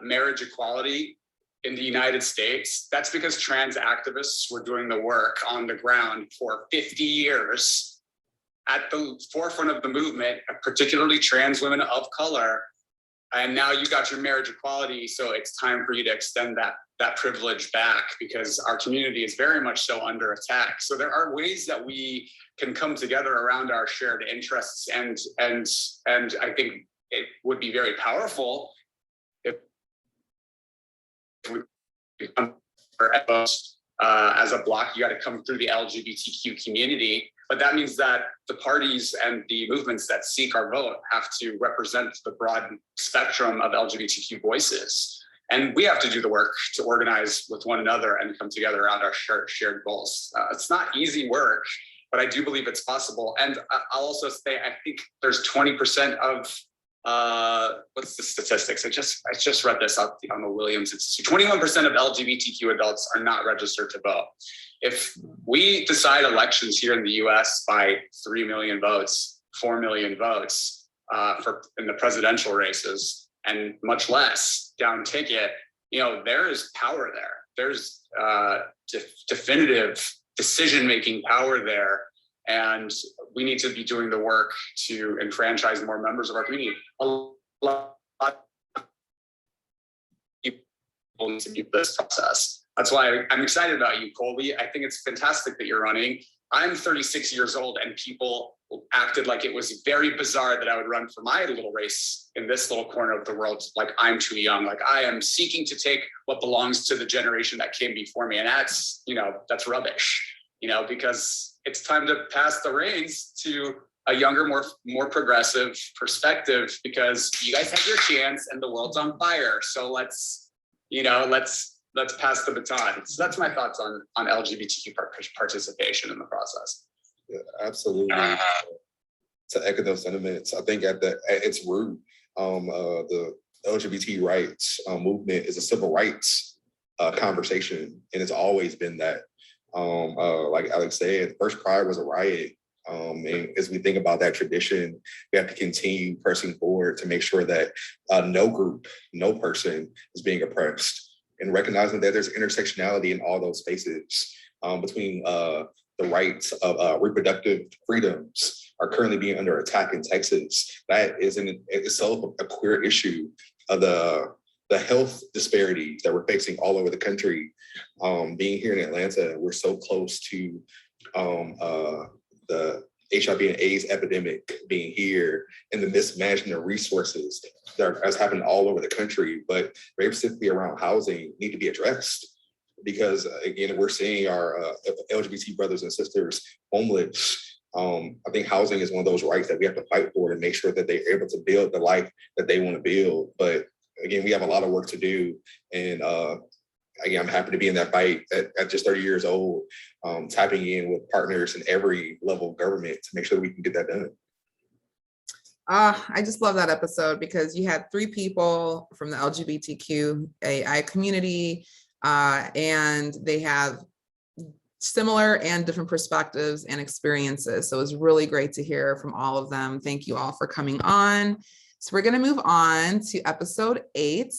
marriage equality in the United States, that's because trans activists were doing the work on the ground for 50 years at the forefront of the movement, particularly trans women of color. And now you got your marriage equality, so it's time for you to extend that privilege back, because our community is very much so under attack. So there are ways that we can come together around our shared interests, and I think it would be very powerful if we become as a block. You got to come through the LGBTQ community. But that means that the parties and the movements that seek our vote have to represent the broad spectrum of LGBTQ voices. And we have to do the work to organize with one another and come together around our shared goals. It's not easy work, but I do believe it's possible. And I'll also say, I think there's 20% of, what's the statistics? I just read this on the Williams Institute. 21% of LGBTQ adults are not registered to vote. If we decide elections here in the US by 3 million votes, 4 million votes in the presidential races, and much less down ticket, you know, there is power there. There's definitive decision-making power there. And we need to be doing the work to enfranchise more members of our community. A lot of people need to do this process. That's why I'm excited about you, Colby. I think it's fantastic that you're running. I'm 36 years old, and people acted like it was very bizarre that I would run for my little race in this little corner of the world. Like, I'm too young. Like, I am seeking to take what belongs to the generation that came before me. And that's, you know, that's rubbish, you know, because it's time to pass the reins to a younger, more progressive perspective, because you guys have your chance and the world's on fire. So let's pass the baton. So that's my thoughts on LGBTQ participation in the process. Yeah, absolutely. To echo those sentiments, I think at its root, the LGBT rights movement is a civil rights conversation, and it's always been that. Like Alex said, the first Pride was a riot. And as we think about that tradition, we have to continue pressing forward to make sure that no group, no person is being oppressed, and recognizing that there's intersectionality in all those spaces between the rights of reproductive freedoms are currently being under attack in Texas. That is in itself a queer issue of the health disparities that we're facing all over the country. Being here in Atlanta, we're so close to the HIV and AIDS epidemic being here, and the mismanagement of resources that has happened all over the country, but very specifically around housing, need to be addressed. Because again, we're seeing our LGBT brothers and sisters homeless. I think housing is one of those rights that we have to fight for to make sure that they're able to build the life that they want to build. But again, we have a lot of work to do. And again, I'm happy to be in that fight at just 30 years old, tapping in with partners in every level of government to make sure we can get that done. I just love that episode because you had 3 people from the LGBTQAI community, and they have similar and different perspectives and experiences. So it was really great to hear from all of them. Thank you all for coming on. So we're going to move on to episode 8.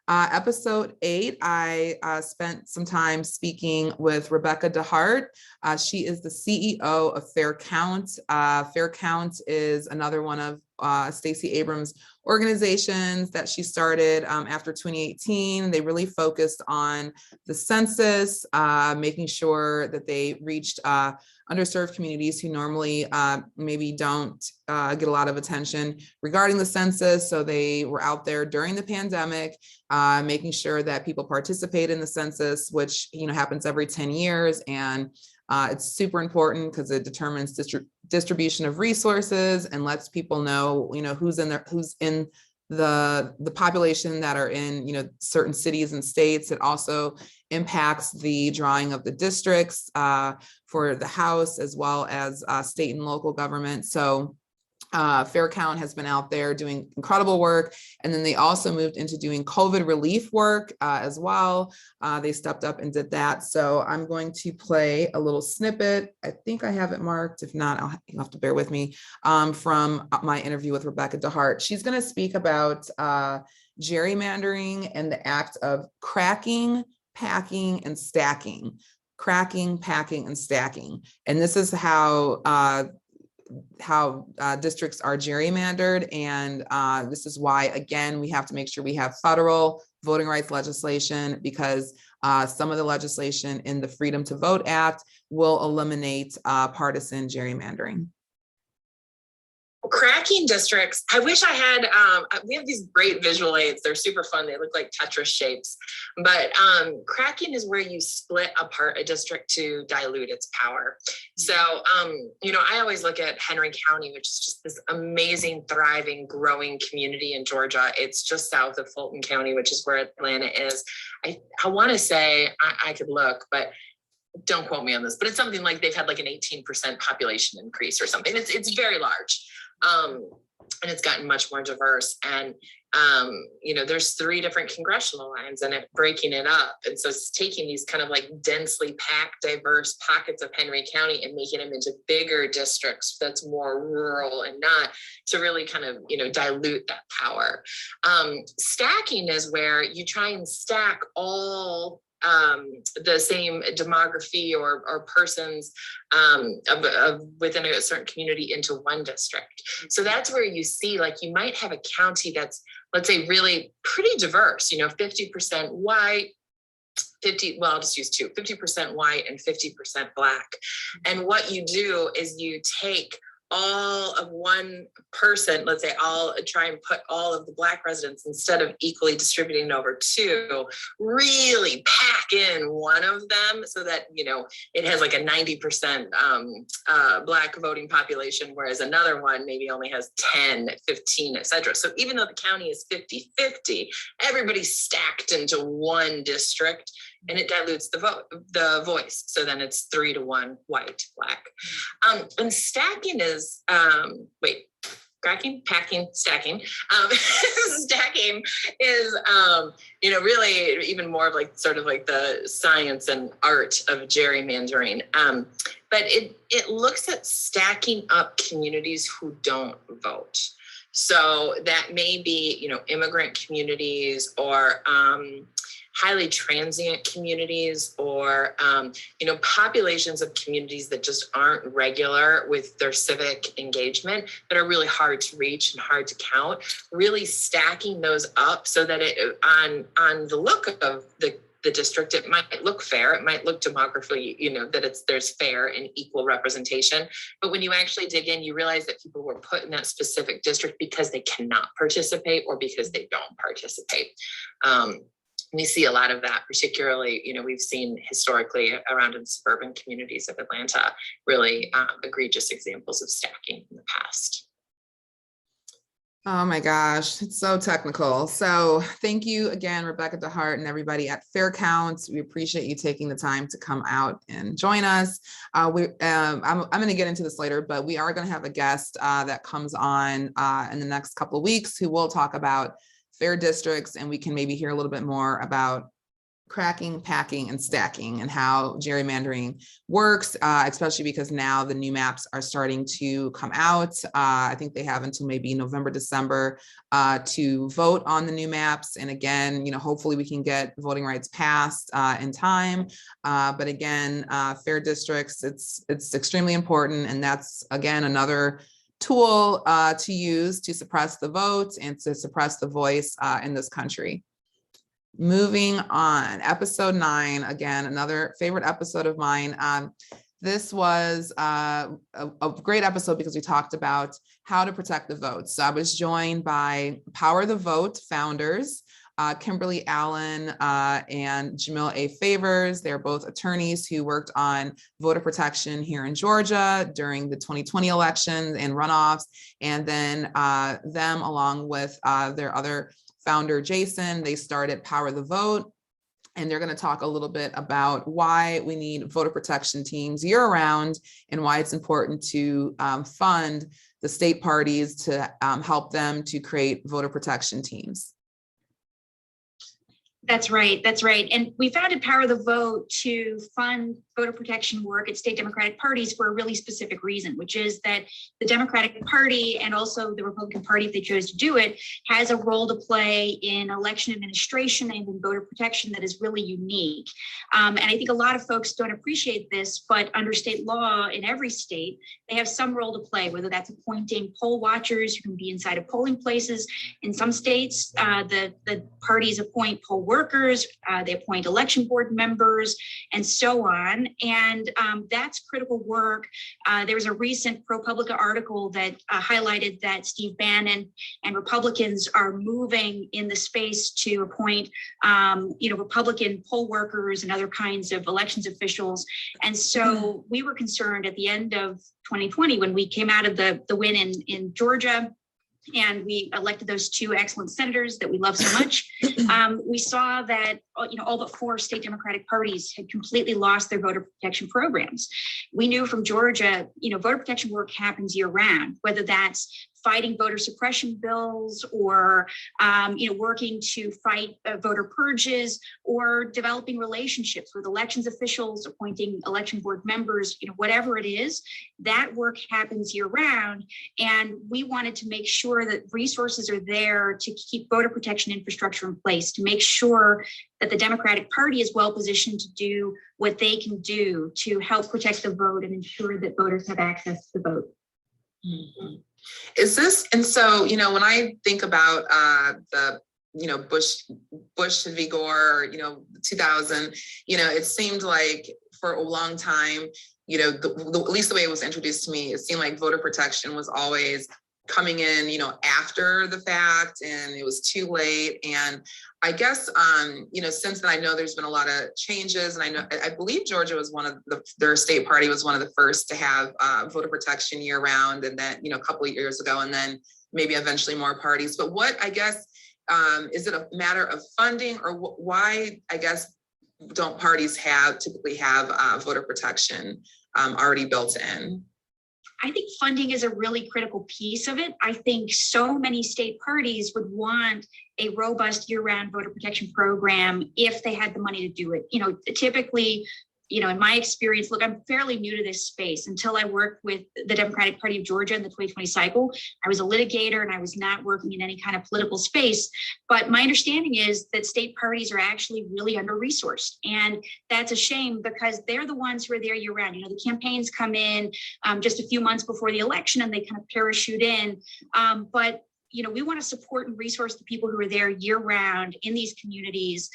Episode 8, I spent some time speaking with Rebecca DeHart. She is the CEO of Fair Count. Fair Count is another one of Stacey Abrams' organizations that she started after 2018. They really focused on the census, making sure that they reached underserved communities who normally maybe don't get a lot of attention regarding the census. So they were out there during the pandemic, making sure that people participate in the census, which happens every 10 years. And it's super important because it determines distribution of resources and lets people know, who's in the population that are in, certain cities and states. It also impacts the drawing of the districts for the House as well as state and local government. So Fair Count has been out there doing incredible work. And then they also moved into doing COVID relief work as well. They stepped up and did that. So I'm going to play a little snippet. I think I have it marked. If not, you'll have to bear with me, from my interview with Rebecca DeHart. She's going to speak about gerrymandering and the act of cracking, packing, and stacking. Cracking, packing, and stacking. And this is how districts are gerrymandered. And this is why, again, we have to make sure we have federal voting rights legislation, because some of the legislation in the Freedom to Vote Act will eliminate partisan gerrymandering. Cracking districts. I wish I had, we have these great visual aids. They're super fun. They look like Tetris shapes, but cracking is where you split apart a district to dilute its power. So, I always look at Henry County, which is just this amazing, thriving, growing community in Georgia. It's just south of Fulton County, which is where Atlanta is. I want to say, I could look, but don't quote me on this, but it's something like they've had like an 18% population increase or something. It's very large. And it's gotten much more diverse. And, there's 3 different congressional lines and breaking it up. And so it's taking these kind of like densely packed, diverse pockets of Henry County and making them into bigger districts that's more rural and not to really kind of, dilute that power. Stacking is where you try and stack all the same demography or persons of within a certain community into one district. So that's where you see, like, you might have a county that's, let's say, really pretty diverse, 50% white, I'll just use 50% white and 50% Black. And what you do is you take all of one person, let's say I'll try and put all of the Black residents, instead of equally distributing over 2, really pack in one of them so that, it has like a 90% Black voting population, whereas another one maybe only has 10, 15, etc. So even though the county is 50-50, everybody's stacked into one district, and it dilutes the voice. So then it's 3-1 white, Black. And stacking is, cracking, packing, stacking. Stacking is, really even more of like sort of like the science and art of gerrymandering. But it looks at stacking up communities who don't vote. So that may be, immigrant communities or highly transient communities or, populations of communities that just aren't regular with their civic engagement, that are really hard to reach and hard to count, really stacking those up so that it on the look of the district, it might look fair. It might look demographically, that there's fair and equal representation. But when you actually dig in, you realize that people were put in that specific district because they cannot participate or because they don't participate. We see a lot of that, particularly, we've seen historically around in suburban communities of Atlanta, really egregious examples of stacking in the past. Oh my gosh, it's so technical. So thank you again, Rebecca Hart and everybody at Fair Counts. We appreciate you taking the time to come out and join us. I'm going to get into this later, but we are going to have a guest that comes on in the next couple of weeks who will talk about fair districts, and we can maybe hear a little bit more about cracking, packing, and stacking and how gerrymandering works, especially because now the new maps are starting to come out. I think they have until maybe November, December to vote on the new maps. And again, hopefully we can get voting rights passed in time. But again, fair districts, it's extremely important. And that's, again, another tool to use to suppress the votes and to suppress the voice in this country. Moving on, episode 9, again, another favorite episode of mine. This was a great episode because we talked about how to protect the votes. So I was joined by Power the Vote founders, Kimberly Allen and Jamil A. Favors. They're both attorneys who worked on voter protection here in Georgia during the 2020 elections and runoffs. And then them, along with their other founder, Jason, they started Power the Vote. And they're going to talk a little bit about why we need voter protection teams year round and why it's important to fund the state parties to help them to create voter protection teams. That's right. That's right. And we founded Power the Vote to fund voter protection work at state Democratic parties for a really specific reason, which is that the Democratic Party and also the Republican Party, if they chose to do it, has a role to play in election administration and in voter protection that is really unique. And I think a lot of folks don't appreciate this, but under state law in every state, they have some role to play, whether that's appointing poll watchers who can be inside of polling places. In some states, the parties appoint poll workers, they appoint election board members, and so on. And that's critical work. There was a recent ProPublica article that highlighted that Steve Bannon and Republicans are moving in the space to appoint, Republican poll workers and other kinds of elections officials. And so we were concerned at the end of 2020 when we came out of the win in Georgia, and we elected those 2 excellent senators that we love so much. We saw that all but 4 state Democratic parties had completely lost their voter protection programs. We knew from Georgia, voter protection work happens year round, whether that's fighting voter suppression bills or, working to fight voter purges or developing relationships with elections officials, appointing election board members, whatever it is, that work happens year round. And we wanted to make sure that resources are there to keep voter protection infrastructure in place, to make sure that the Democratic Party is well positioned to do what they can do to help protect the vote and ensure that voters have access to the vote. Mm-hmm. Is this, and so, when I think about the, Bush v. Gore, 2000, it seemed like for a long time, at least the way it was introduced to me, it seemed like voter protection was always coming in, after the fact, and it was too late. And I guess, since then, I know there's been a lot of changes, and I believe Georgia was their state party was one of the first to have voter protection year round, and then, a couple of years ago, and then maybe eventually more parties. But what, I guess, is it a matter of funding, or why, I guess, don't parties typically have voter protection already built in? I think funding is a really critical piece of it. I think so many state parties would want a robust year-round voter protection program if they had the money to do it. Typically, in my experience, look, I'm fairly new to this space. Until I worked with the Democratic Party of Georgia in the 2020 cycle, I was a litigator and I was not working in any kind of political space. But my understanding is that state parties are actually really under-resourced. And that's a shame because they're the ones who are there year-round. The campaigns come in just a few months before the election and they kind of parachute in. But we want to support and resource the people who are there year round in these communities,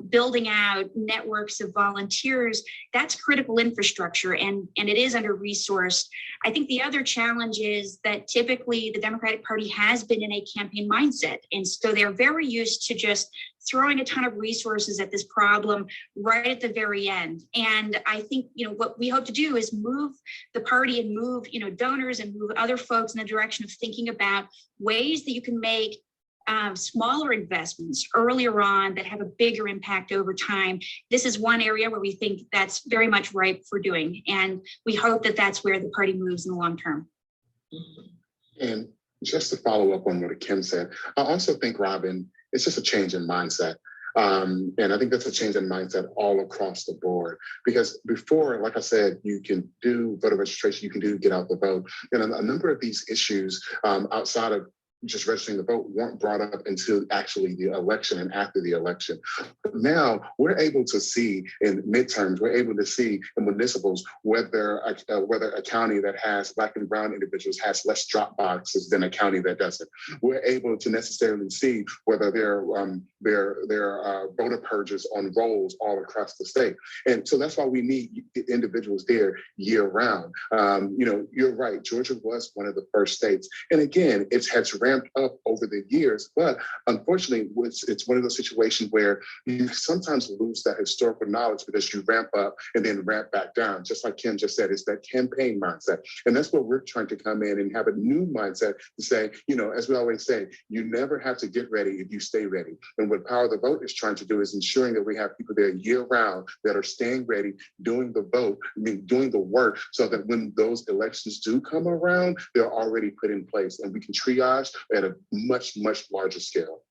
building out networks of volunteers. That's critical infrastructure, and it is under-resourced. I think the other challenge is that typically the Democratic Party has been in a campaign mindset. And so they're very used to just throwing a ton of resources at this problem right at the very end. And I think, what we hope to do is move the party and move, donors and move other folks in the direction of thinking about ways that you can make smaller investments earlier on that have a bigger impact over time. This is one area where we think that's very much ripe for doing. And we hope that that's where the party moves in the long term. And just to follow up on what Kim said, I also think, Robin, it's just a change in mindset. And I think that's a change in mindset all across the board. Because before, like I said, you can do voter registration, you can do get out the vote. And a number of these issues outside of just registering the vote weren't brought up until actually the election and after the election. But now we're able to see in midterms, we're able to see in municipals whether a county that has Black and brown individuals has less drop boxes than a county that doesn't. We're able to necessarily see whether there are voter purges on rolls all across the state. And so that's why we need individuals there year round. You're right, Georgia was one of the first states. And again, it has ramped up over the years, but unfortunately, it's one of those situations where you sometimes lose that historical knowledge because you ramp up and then ramp back down. Just like Kim just said, it's that campaign mindset. And that's where we're trying to come in and have a new mindset to say, as we always say, you never have to get ready if you stay ready. And what Power of the Vote is trying to do is ensuring that we have people there year round that are staying ready, doing the vote, doing the work, so that when those elections do come around, they're already put in place and we can triage at a much, much larger scale.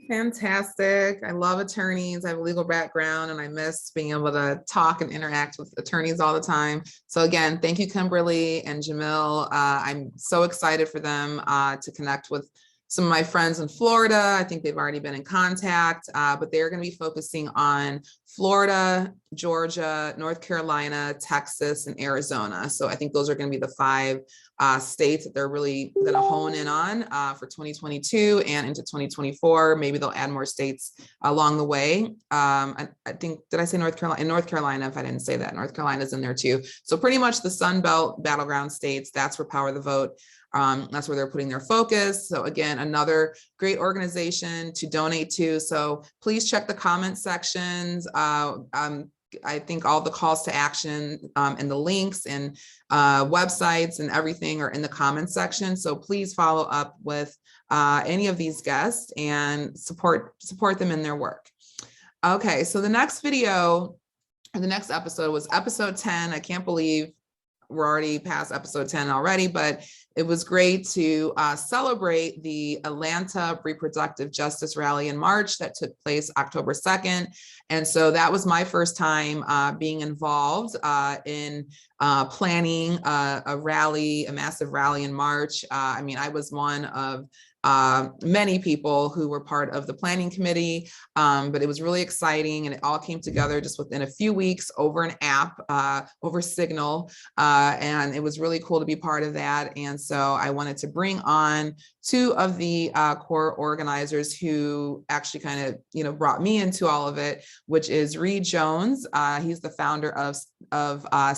Fantastic. I love attorneys. I have a legal background and I miss being able to talk and interact with attorneys all the time. So again, thank you, Kimberly and Jamil. I'm so excited for them to connect with some of my friends in Florida. I think they've already been in contact, but they're going to be focusing on Florida, Georgia, North Carolina, Texas, and Arizona. So I think those are going to be the 5 states that they're really going to hone in on for 2022 and into 2024. Maybe they'll add more states along the way. I think, did I say North Carolina? In North Carolina, if I didn't say that, North Carolina's in there too. So pretty much the Sun Belt battleground states, that's where Power of the Vote. That's where they're putting their focus. So again, another great organization to donate to. So please check the comment sections. I think all the calls to action and the links and websites and everything are in the comments section. So please follow up with any of these guests and support them in their work. Okay, so the next video, or the next episode was episode 10. I can't believe we're already past episode 10 already, but it was great to celebrate the Atlanta Reproductive Justice Rally in March that took place October 2nd. And so that was my first time being involved in planning a rally, a massive rally in March. I mean, I was one of many people who were part of the planning committee, but it was really exciting and it all came together just within a few weeks over an app, over Signal, and it was really cool to be part of that. And so I wanted to bring on 2 of the core organizers who actually kind of, brought me into all of it, which is Reid Jones. He's the founder of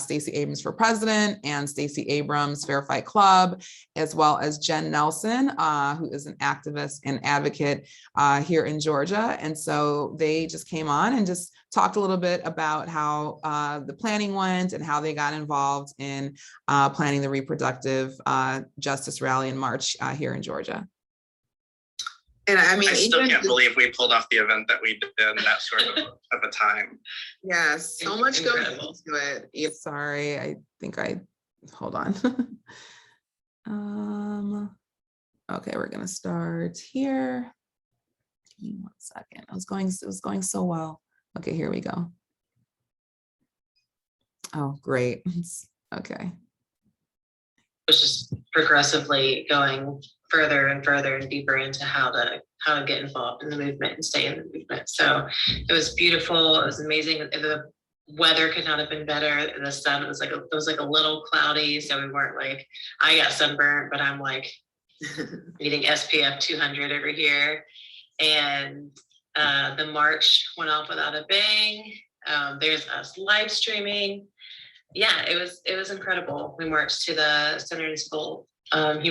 Stacey Abrams for President and Stacey Abrams Fair Fight Club, as well as Jen Nelson, who is an activist and advocate here in Georgia. And so they just came on and just talked a little bit about how the planning went and how they got involved in planning the reproductive justice rally in March here in Georgia. And I mean, I still can't believe we pulled off the event that we did in that sort of a time. Yeah, so much goes into it. Sorry, I think hold on. Okay, we're gonna start here. Give me 1 second. It was going so well. Okay, here we go. Oh, great. Okay. Was just progressively going further and further and deeper into how to get involved in the movement and stay in the movement. So it was beautiful. It was amazing. The weather could not have been better. The sun was like a little cloudy, so we weren't like, I got sunburned, but I'm like needing SPF 200 over here. And the march went off without a bang. There's us live streaming. Yeah, it was incredible. We marched to the Center for Civil and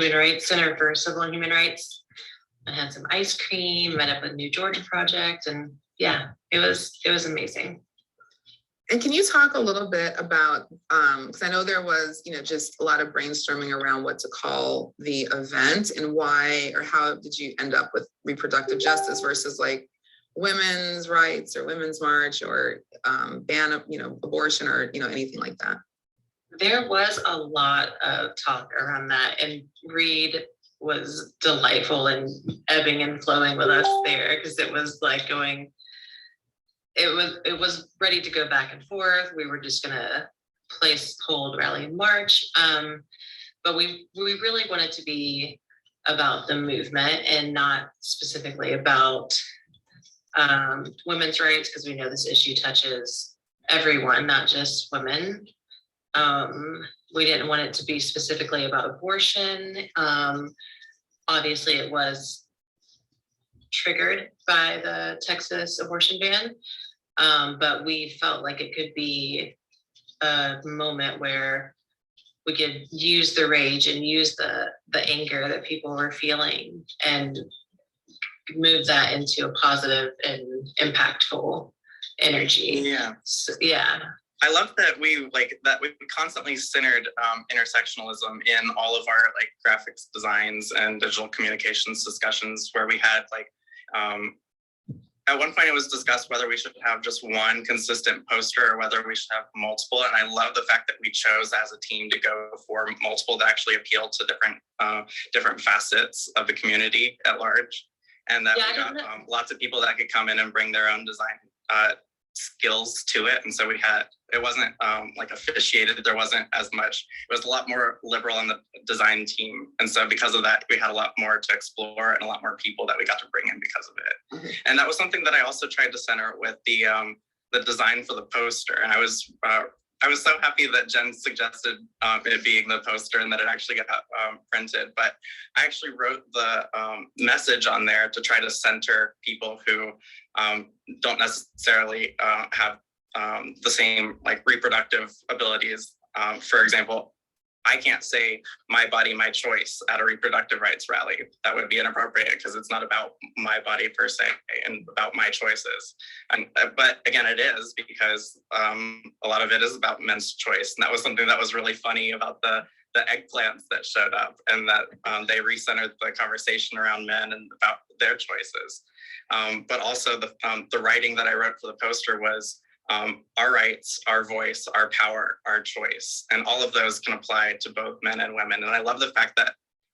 Human Rights I had some ice cream, met up with New Georgia Project, and yeah, it was amazing. And can you talk a little bit about, because I know there was, just a lot of brainstorming around what to call the event and why, or how did you end up with reproductive justice versus like women's rights or women's march or ban of, abortion or, anything like that? There was a lot of talk around that, and Reid was delightful and ebbing and flowing with us there, because it was like going, it was ready to go back and forth. We were just gonna place, hold, rally, and march. But we really wanted to be about the movement and not specifically about women's rights, because we know this issue touches everyone, not just women. We didn't want it to be specifically about abortion. Obviously, it was triggered by the Texas abortion ban, but we felt like it could be a moment where we could use the rage and use the anger that people were feeling and move that into a positive and impactful energy. Yeah. So, yeah. I love that we constantly centered intersectionalism in all of our like graphics designs and digital communications discussions, where we had like at one point it was discussed whether we should have just one consistent poster or whether we should have multiple. And I love the fact that we chose as a team to go for multiple to actually appeal to different facets of the community at large. And that we got lots of people that could come in and bring their own design skills to it. And so it wasn't like officiated. There wasn't as much, it was a lot more liberal on the design team. And so because of that, we had a lot more to explore and a lot more people that we got to bring in because of it. Mm-hmm. And that was something that I also tried to center with the design for the poster. And I was so happy that Jen suggested it being the poster and that it actually got printed. But I actually wrote the message on there to try to center people who don't necessarily have the same like reproductive abilities. For example, I can't say my body, my choice at a reproductive rights rally. That would be inappropriate because it's not about my body per se and about my choices. But again, it is because a lot of it is about men's choice. And that was something that was really funny about the eggplants that showed up, and that they recentered the conversation around men and about their choices. But also the writing that I wrote for the poster was our rights, our voice, our power, our choice. And all of those can apply to both men and women. And I love the fact that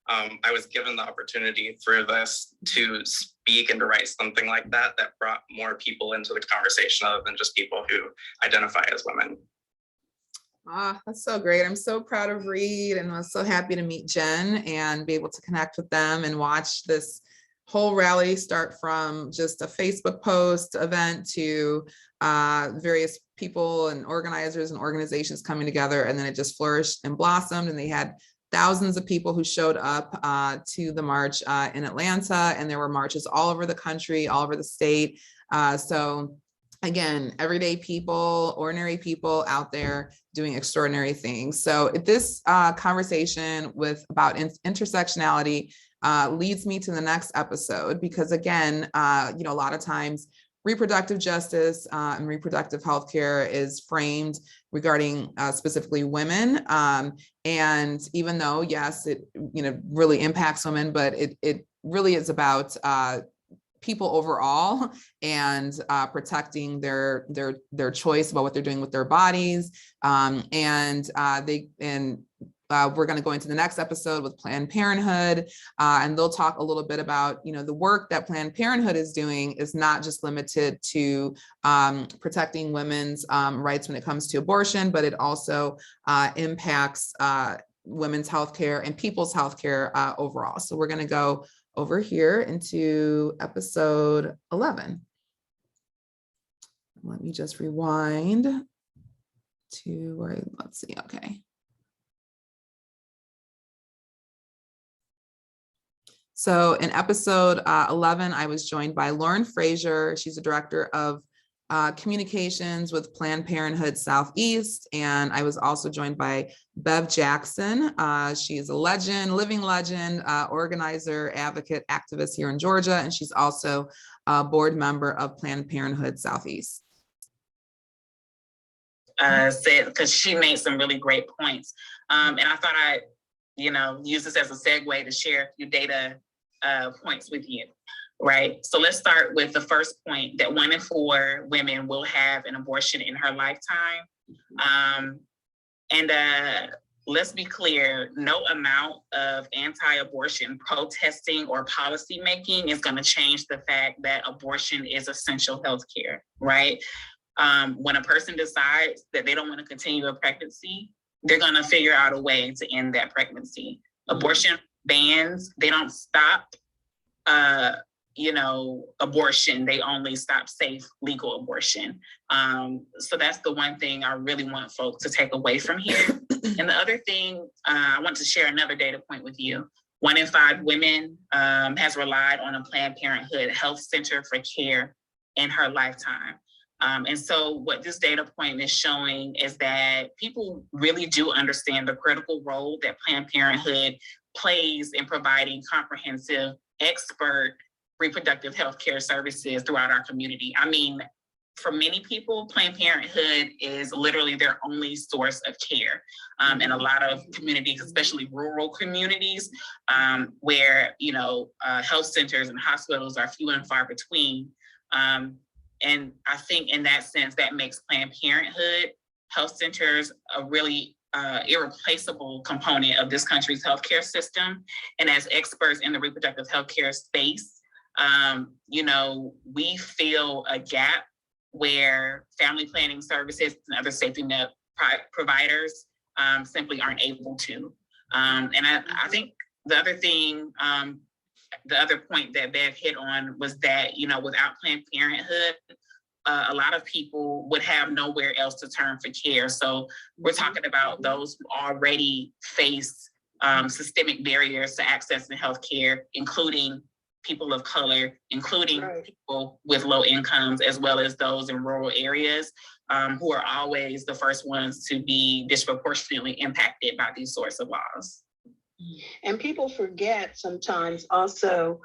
I was given the opportunity through this to speak and to write something like that brought more people into the conversation other than just people who identify as women. That's so great. I'm so proud of Reid, and I'm so happy to meet Jen and be able to connect with them and watch this whole rally start from just a Facebook post event to various people and organizers and organizations coming together. And then it just flourished and blossomed, and they had thousands of people who showed up to the march in Atlanta, and there were marches all over the country, all over the state. So again, everyday people, ordinary people out there doing extraordinary things. So this conversation about intersectionality leads me to the next episode, because again, a lot of times reproductive justice and reproductive healthcare is framed regarding specifically women. And even though, yes, it really impacts women, but it really is about people overall and protecting their choice about what they're doing with their bodies. We're going to go into the next episode with Planned Parenthood, and they'll talk a little bit about, the work that Planned Parenthood is doing is not just limited to protecting women's rights when it comes to abortion, but it also impacts women's healthcare and people's healthcare overall. So we're going to go over here into episode 11. Let me just rewind to where, let's see, okay. So in episode 11, I was joined by Lauren Frazier. She's the director of communications with Planned Parenthood Southeast. And I was also joined by Bev Jackson. She's a legend, living legend, organizer, advocate, activist here in Georgia. And she's also a board member of Planned Parenthood Southeast. Said, because she made some really great points. And I thought I'd, use this as a segue to share a few data points with you, right? So let's start with the first point, that 1 in 4 women will have an abortion in her lifetime. Let's be clear, no amount of anti-abortion protesting or policymaking is going to change the fact that abortion is essential health care, right? When a person decides that they don't want to continue a pregnancy, they're going to figure out a way to end that pregnancy. Abortion bans, they don't stop, abortion. They only stop safe, legal abortion. So that's the one thing I really want folks to take away from here. And the other thing, I want to share another data point with you. 1 in 5 women has relied on a Planned Parenthood health center for care in her lifetime. And so what this data point is showing is that people really do understand the critical role that Planned Parenthood plays in providing comprehensive, expert reproductive health care services throughout our community. I mean, for many people, Planned Parenthood is literally their only source of care. In a lot of communities, especially rural communities, where, health centers and hospitals are few and far between. And I think in that sense, that makes Planned Parenthood health centers a really irreplaceable component of this country's healthcare system. And as experts in the reproductive healthcare space, we feel a gap where family planning services and other safety net providers simply aren't able to. And I think the other thing, the other point that Bev hit on was that, without Planned Parenthood, a lot of people would have nowhere else to turn for care. So we're talking about those who already face systemic barriers to accessing healthcare, including people of color, including people with low incomes, as well as those in rural areas, who are always the first ones to be disproportionately impacted by these sorts of laws. And people forget sometimes also,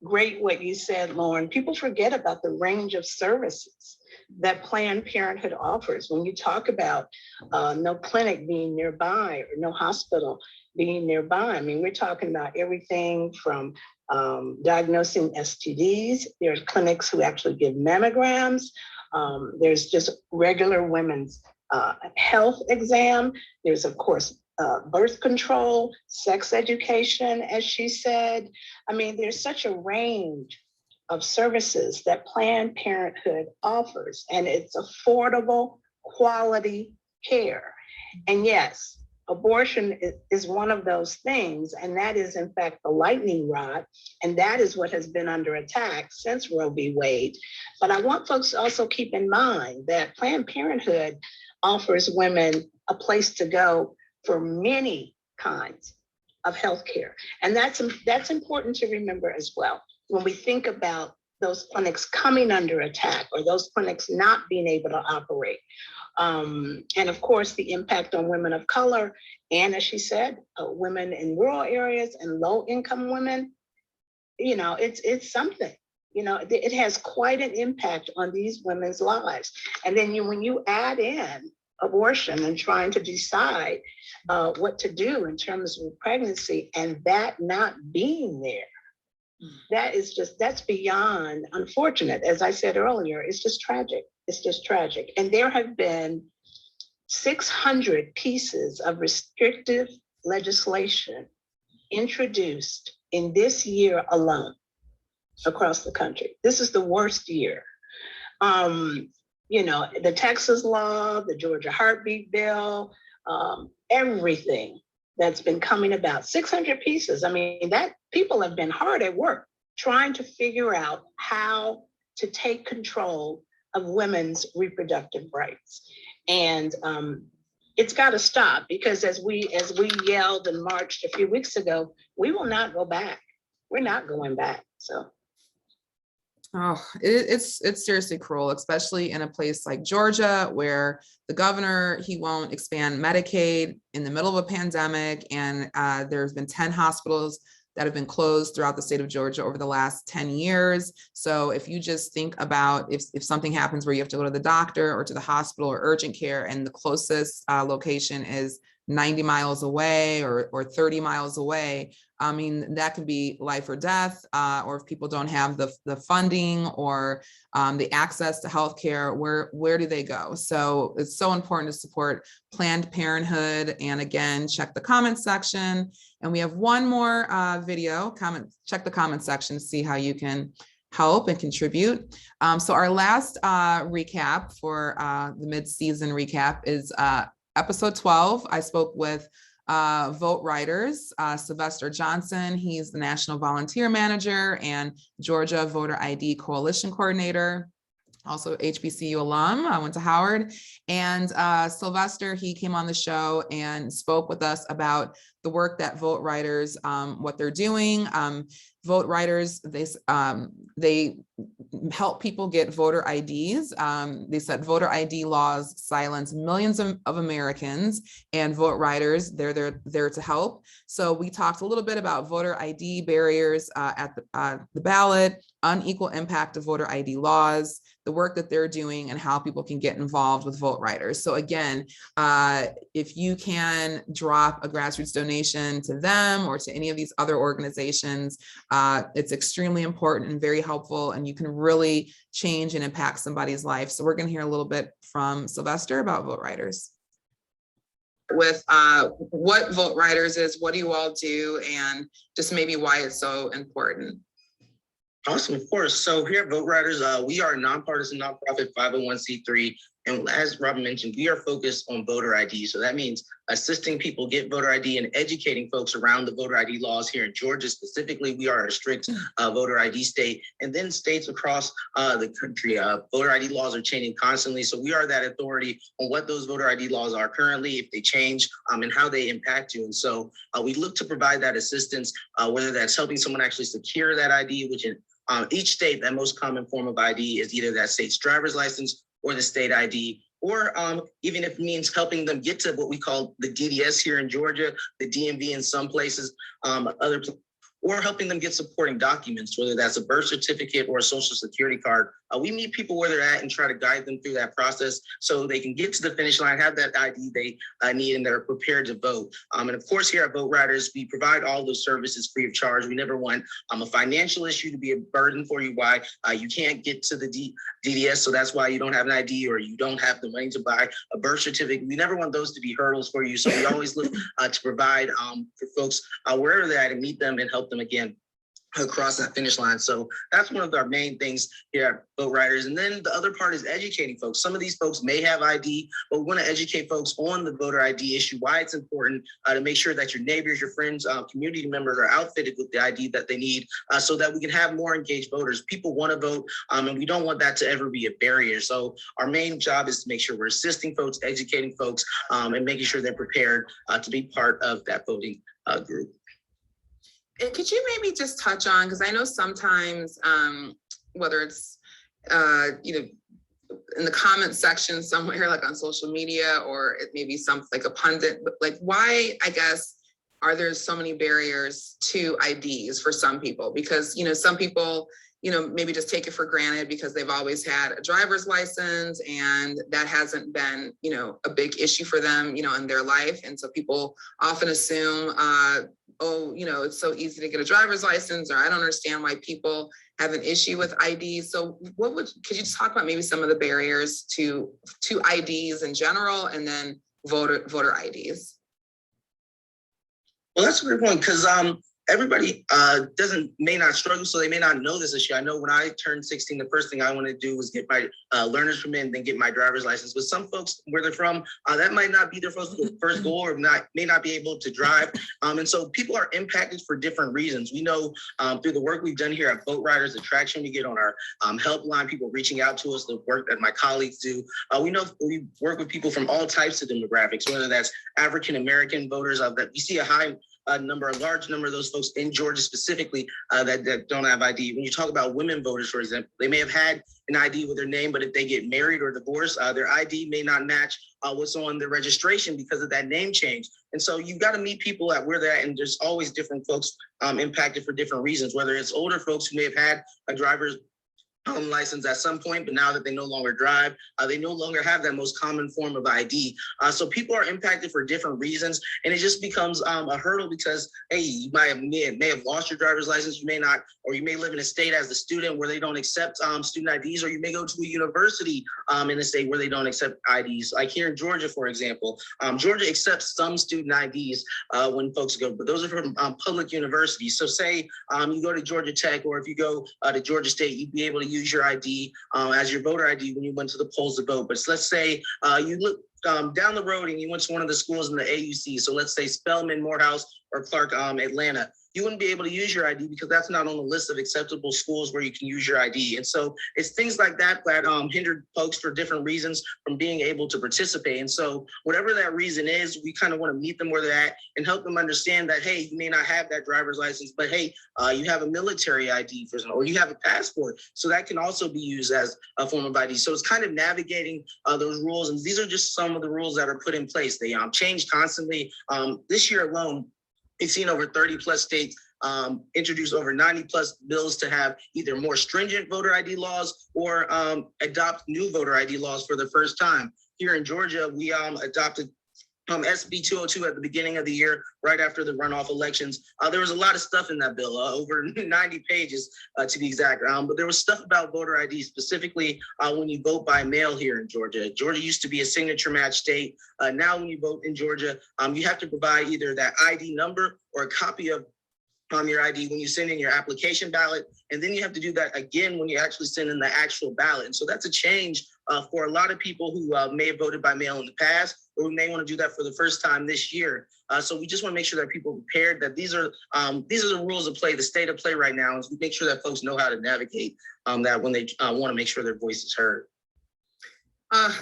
great what you said, Lauren, people forget about the range of services that Planned Parenthood offers. When you talk about no clinic being nearby or no hospital being nearby, I mean, we're talking about everything from diagnosing STDs. There's clinics who actually give mammograms. There's just regular women's health exam. There's, of course, birth control, sex education, as she said. I mean, there's such a range of services that Planned Parenthood offers, and it's affordable, quality care. And yes, abortion is one of those things, and that is in fact the lightning rod, and that is what has been under attack since Roe v. Wade. But I want folks to also keep in mind that Planned Parenthood offers women a place to go for many kinds of healthcare. And that's important to remember as well. When we think about those clinics coming under attack or those clinics not being able to operate. And of course, the impact on women of color, and as she said, women in rural areas and low income women, it's something. It has quite an impact on these women's lives. And then when you add in abortion and trying to decide what to do in terms of pregnancy and that not being there, that's beyond unfortunate. As I said earlier, it's just tragic. It's just tragic. And there have been 600 pieces of restrictive legislation introduced in this year alone across the country. This is the worst year. The Texas law, the Georgia heartbeat bill, everything that's been coming about, 600 pieces. I mean, that people have been hard at work trying to figure out how to take control of women's reproductive rights. And it's got to stop, because as we yelled and marched a few weeks ago, we will not go back. We're not going back. So. Oh, it's seriously cruel, especially in a place like Georgia, where the governor, he won't expand Medicaid in the middle of a pandemic. And there's been 10 hospitals that have been closed throughout the state of Georgia over the last 10 years. So if you just think about if something happens where you have to go to the doctor or to the hospital or urgent care, and the closest location is 90 miles away or 30 miles away, I mean, that could be life or death, or if people don't have the funding or the access to healthcare, where do they go? So it's so important to support Planned Parenthood. And again, check the comment section. And we have one more video. Check the comment section to see how you can help and contribute. So our last recap for the mid-season recap is episode 12. I spoke with vote writers, Sylvester Johnson. He's the National Volunteer Manager and Georgia Voter ID Coalition Coordinator, also HBCU alum. I went to Howard. And Sylvester, he came on the show and spoke with us about the work that vote writers, what they're doing. Vote writers, they help people get voter IDs. They said voter ID laws silence millions of Americans, and vote writers, they're there to help. So we talked a little bit about voter ID barriers at the ballot, unequal impact of voter ID laws, the work that they're doing, and how people can get involved with vote writers. So again, if you can drop a grassroots donation to them or to any of these other organizations, it's extremely important and very helpful, and you can really change and impact somebody's life. So we're going to hear a little bit from Sylvester about vote writers. With what vote writers is, what do you all do, and just maybe why it's so important? Awesome, of course. So here at Vote Writers, we are a nonpartisan nonprofit 501c3. And as Robin mentioned, we are focused on voter ID. So that means assisting people get voter ID and educating folks around the voter ID laws here in Georgia. Specifically, we are a strict voter ID state. And then states across the country, voter ID laws are changing constantly. So we are that authority on what those voter ID laws are currently, if they change, and how they impact you. And so we look to provide that assistance, whether that's helping someone actually secure that ID, which in each state, that most common form of ID is either that state's driver's license or the state ID, or even if it means helping them get to what we call the DDS here in Georgia, the DMV in some places, or helping them get supporting documents, whether that's a birth certificate or a social security card. We meet people where they're at and try to guide them through that process so they can get to the finish line, have that ID they need, and they're prepared to vote. And of course, here at Vote Writers, we provide all those services free of charge. We never want a financial issue to be a burden for you, why you can't get to the DDS, so that's why you don't have an ID or you don't have the money to buy a birth certificate. We never want those to be hurdles for you. So we always look to provide for folks wherever they're at and meet them and help them again across that finish line. So that's one of our main things here at Vote Writers. And then the other part is educating folks. Some of these folks may have ID, but we want to educate folks on the voter ID issue, why it's important to make sure that your neighbors, your friends, community members are outfitted with the ID that they need so that we can have more engaged voters. People want to vote, and we don't want that to ever be a barrier. So our main job is to make sure we're assisting folks, educating folks, and making sure they're prepared to be part of that voting group. And could you maybe just touch on, because I know sometimes, whether it's, in the comment section somewhere, like on social media, or it may be something like a pundit, but like why, I guess, are there so many barriers to IDs for some people? Because, some people, maybe just take it for granted because they've always had a driver's license and that hasn't been, a big issue for them, in their life. And so people often assume, it's so easy to get a driver's license, or I don't understand why people have an issue with IDs. So could you just talk about maybe some of the barriers to IDs in general, and then voter IDs? Well, that's a great point, because everybody may not struggle, so they may not know this issue. I know when I turned 16, the first thing I wanted to do was get my learner's permit and then get my driver's license. But some folks, where they're from, that might not be their first goal, or may not be able to drive. And so people are impacted for different reasons. We know through the work we've done here at Vote Writers, the traction we get on our helpline, people reaching out to us, the work that my colleagues do. We know we work with people from all types of demographics, whether that's African-American voters, that we see a high a large number of those folks in Georgia specifically that don't have ID. When you talk about women voters, for example, they may have had an ID with their name, but if they get married or divorced, their ID may not match what's on their registration because of that name change. And so you've got to meet people at where they're at, and there's always different folks impacted for different reasons, whether it's older folks who may have had a driver's license at some point, but now that they no longer drive, they no longer have that most common form of ID. So people are impacted for different reasons, and it just becomes a hurdle because, hey, you may have lost your driver's license, you may not, or you may live in a state as a student where they don't accept student IDs, or you may go to a university in a state where they don't accept IDs. Like here in Georgia, for example, Georgia accepts some student IDs when folks go, but those are from public universities. So say you go to Georgia Tech, or if you go to Georgia State, you'd be able to use your ID as your voter ID when you went to the polls to vote. But let's say you look down the road and you went to one of the schools in the AUC. So let's say Spelman, Morehouse, or Clark, Atlanta. You wouldn't be able to use your ID because that's not on the list of acceptable schools where you can use your ID. And so it's things like that that hindered folks for different reasons from being able to participate. And so whatever that reason is, we kind of want to meet them where they're at and help them understand that, hey, you may not have that driver's license, but hey, you have a military ID for example, or you have a passport. So that can also be used as a form of ID. So it's kind of navigating those rules. And these are just some of the rules that are put in place. They change constantly. This year alone, we've seen over 30 plus states introduce over 90 plus bills to have either more stringent voter ID laws or adopt new voter ID laws for the first time. Here in Georgia, we adopted SB 202 at the beginning of the year, right after the runoff elections. There was a lot of stuff in that bill, over 90 pages to be exact. But there was stuff about voter ID, specifically when you vote by mail here in Georgia. Georgia used to be a signature match state. Now when you vote in Georgia, you have to provide either that ID number or a copy of your ID when you send in your application ballot. And then you have to do that again when you actually send in the actual ballot. And so that's a change for a lot of people who may have voted by mail in the past, or we may want to do that for the first time this year. So we just want to make sure that people are prepared, that these are the rules of play, the state of play right now, and we make sure that folks know how to navigate that when they want to make sure their voice is heard.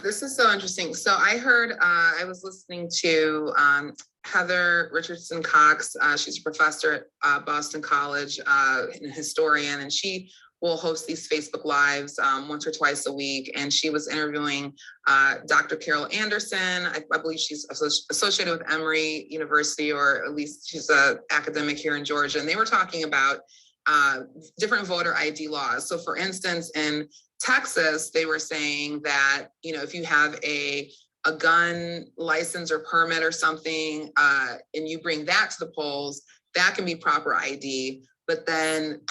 This is so interesting. So I heard, I was listening to Heather Richardson Cox. She's a professor at Boston College, and a historian, and she will host these Facebook Lives once or twice a week. And she was interviewing Dr. Carol Anderson. I believe she's associated with Emory University, or at least she's an academic here in Georgia. And they were talking about different voter ID laws. So for instance, in Texas, they were saying that, you know, if you have a gun license or permit or something, and you bring that to the polls, that can be proper ID. But then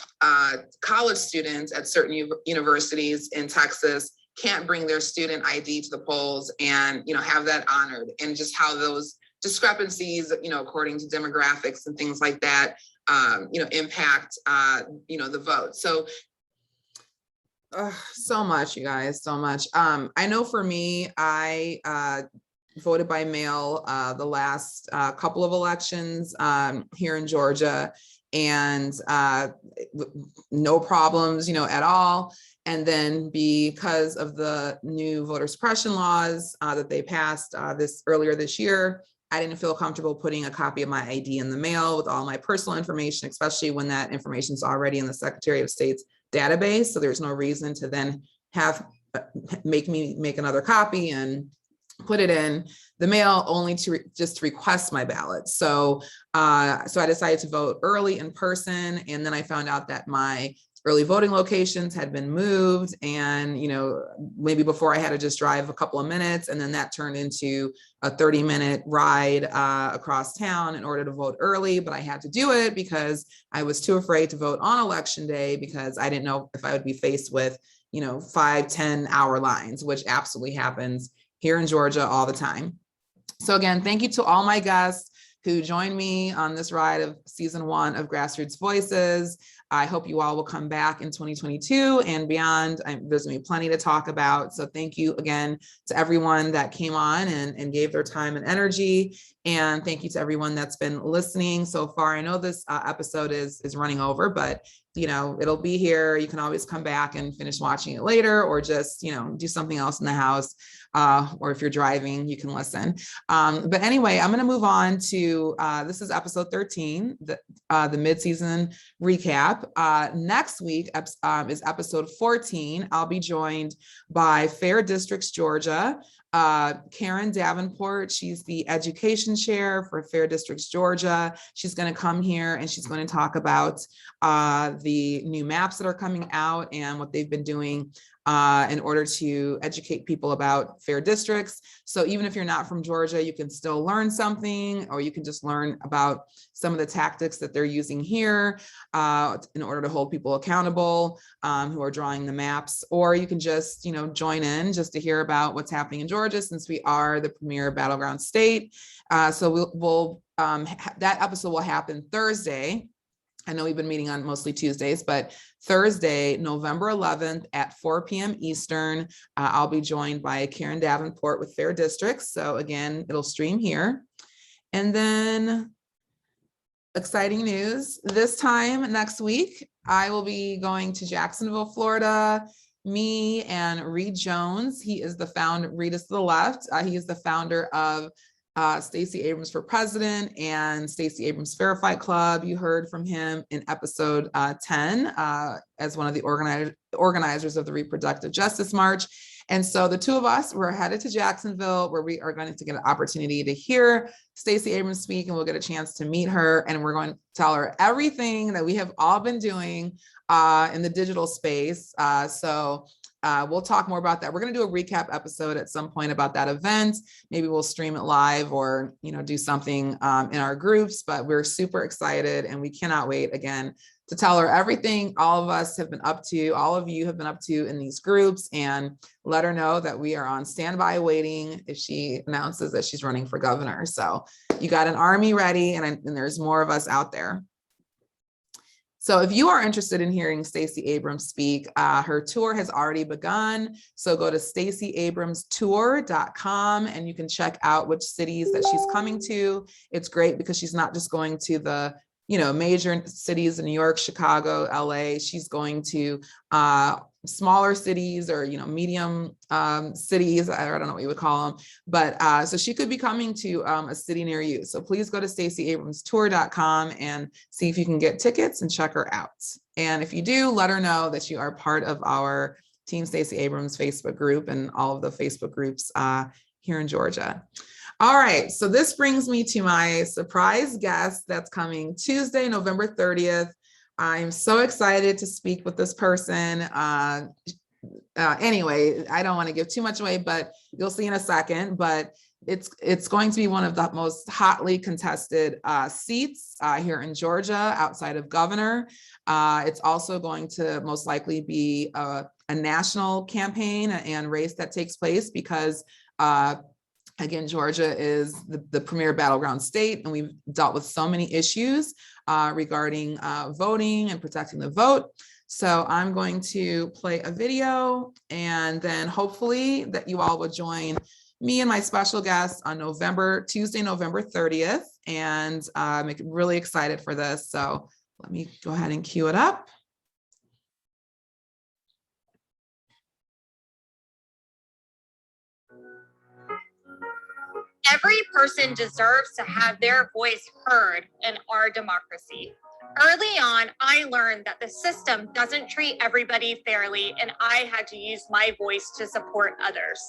college students at certain universities in Texas can't bring their student ID to the polls and, you know, have that honored, and just how those discrepancies, you know, according to demographics and things like that, you know, impact, you know, the vote. So so much, you guys, so much. I know for me, I voted by mail the last couple of elections here in Georgia, and no problems, you know, at all. And then because of the new voter suppression laws that they passed earlier this year, I didn't feel comfortable putting a copy of my ID in the mail with all my personal information, especially when that information is already in the Secretary of State's database. So there's no reason to then make me make another copy and put it in the mail, only to just request my ballot. So I decided to vote early in person, and then I found out that my early voting locations had been moved, and, you know, maybe before I had to just drive a couple of minutes, and then that turned into a 30-minute ride across town in order to vote early. But I had to do it because I was too afraid to vote on election day, because I didn't know if I would be faced with, you know, 5-10 hour lines, which absolutely happens here in Georgia all the time. So again, thank you to all my guests who joined me on this ride of season 1 of Grassroots Voices. I hope you all will come back in 2022 and beyond. There's gonna be plenty to talk about. So thank you again to everyone that came on and gave their time and energy. And thank you to everyone that's been listening so far. I know this episode is running over, but you know, it'll be here. You can always come back and finish watching it later, or just, you know, do something else in the house. Or if you're driving, you can listen. But anyway, I'm going to move on to, this is episode 13, the mid-season recap. Next week is episode 14. I'll be joined by Fair Districts Georgia, Karen Davenport. She's the education chair for Fair Districts Georgia. She's going to come here and she's going to talk about the new maps that are coming out and what they've been doing in order to educate people about fair districts. So even if you're not from Georgia, you can still learn something, or you can just learn about some of the tactics that they're using here in order to hold people accountable who are drawing the maps, or you can just, you know, join in just to hear about what's happening in Georgia, since we are the premier battleground state. So that episode will happen Thursday. I know we've been meeting on mostly Tuesdays, but Thursday, November 11th at 4 p.m. Eastern, I'll be joined by Karen Davenport with Fair Districts. So again, it'll stream here. And then exciting news, this time next week, I will be going to Jacksonville, Florida. Me and Reid Jones, he is the founder, Reid is to the left. He is the founder of Stacey Abrams for President and Stacey Abrams Fair Fight Club. You heard from him in episode 10 as one of the organizers of the Reproductive Justice March. And so the two of us, we're headed to Jacksonville, where we are going to get an opportunity to hear Stacey Abrams speak, and we'll get a chance to meet her, and we're going to tell her everything that we have all been doing in the digital space. We'll talk more about that. We're going to do a recap episode at some point about that event. Maybe we'll stream it live, or, you know, do something in our groups, but we're super excited and we cannot wait again to tell her everything all of us have been up to, all of you have been up to in these groups, and let her know that we are on standby waiting if she announces that she's running for governor. So you got an army ready, and there's more of us out there. So if you are interested in hearing Stacey Abrams speak, her tour has already begun. So go to staceyabramstour.com and you can check out which cities that she's coming to. It's great because she's not just going to the, you know, major cities in New York, Chicago, LA. She's going to smaller cities, or, you know, medium cities. I don't know what you would call them, but so she could be coming to a city near you. So please go to staceyabramstour.com and see if you can get tickets and check her out. And if you do, let her know that you are part of our Team Stacey Abrams Facebook group and all of the Facebook groups here in Georgia. All right, so this brings me to my surprise guest that's coming Tuesday, November 30th. I'm so excited to speak with this person. Anyway, I don't want to give too much away, but you'll see in a second. But it's going to be one of the most hotly contested seats here in Georgia, outside of governor. It's also going to most likely be a national campaign and race that takes place because again, Georgia is the premier battleground state, and we've dealt with so many issues regarding voting and protecting the vote. So I'm going to play a video, and then hopefully that you all will join me and my special guest on Tuesday, November 30th. And I'm really excited for this. So let me go ahead and cue it up. Every person deserves to have their voice heard in our democracy. Early on, I learned that the system doesn't treat everybody fairly, and I had to use my voice to support others.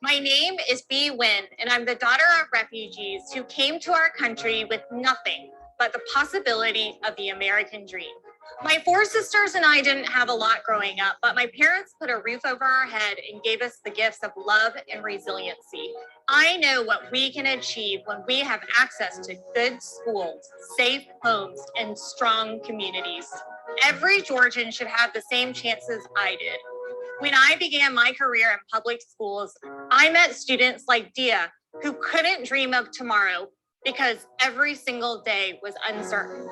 My name is Bee Nguyen, and I'm the daughter of refugees who came to our country with nothing but the possibility of the American dream. My four sisters and I didn't have a lot growing up, but my parents put a roof over our head and gave us the gifts of love and resiliency. I know what we can achieve when we have access to good schools, safe homes, and strong communities. Every Georgian should have the same chances I did. When I began my career in public schools, I met students like Dia who couldn't dream of tomorrow because every single day was uncertain.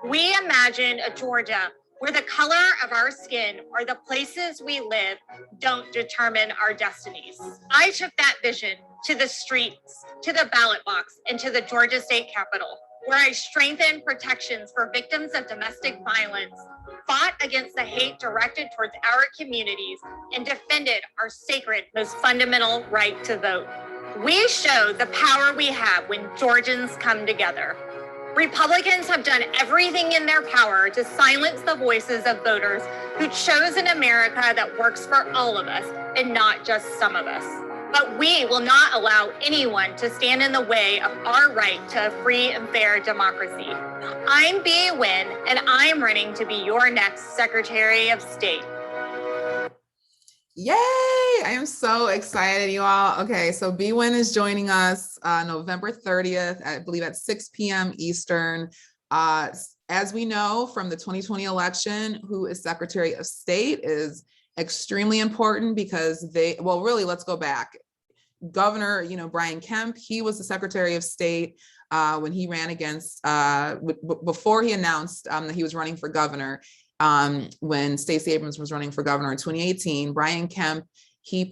We imagine a Georgia where the color of our skin or the places we live don't determine our destinies. I took that vision to the streets, to the ballot box, and to the Georgia State Capitol, where I strengthened protections for victims of domestic violence, fought against the hate directed towards our communities, and defended our sacred, most fundamental right to vote. We show the power we have when Georgians come together. Republicans have done everything in their power to silence the voices of voters who chose an America that works for all of us and not just some of us. But we will not allow anyone to stand in the way of our right to a free and fair democracy. I'm Bee Nguyen, and I'm running to be your next Secretary of State. Yay! I am so excited, you all. Okay, so Bee Nguyen is joining us November 30th, I believe at 6 p.m. Eastern. As we know from the 2020 election, who is Secretary of State is extremely important because let's go back. Governor, Brian Kemp, he was the Secretary of State when he ran against, before he announced that he was running for governor. When Stacey Abrams was running for governor in 2018, Brian Kemp, he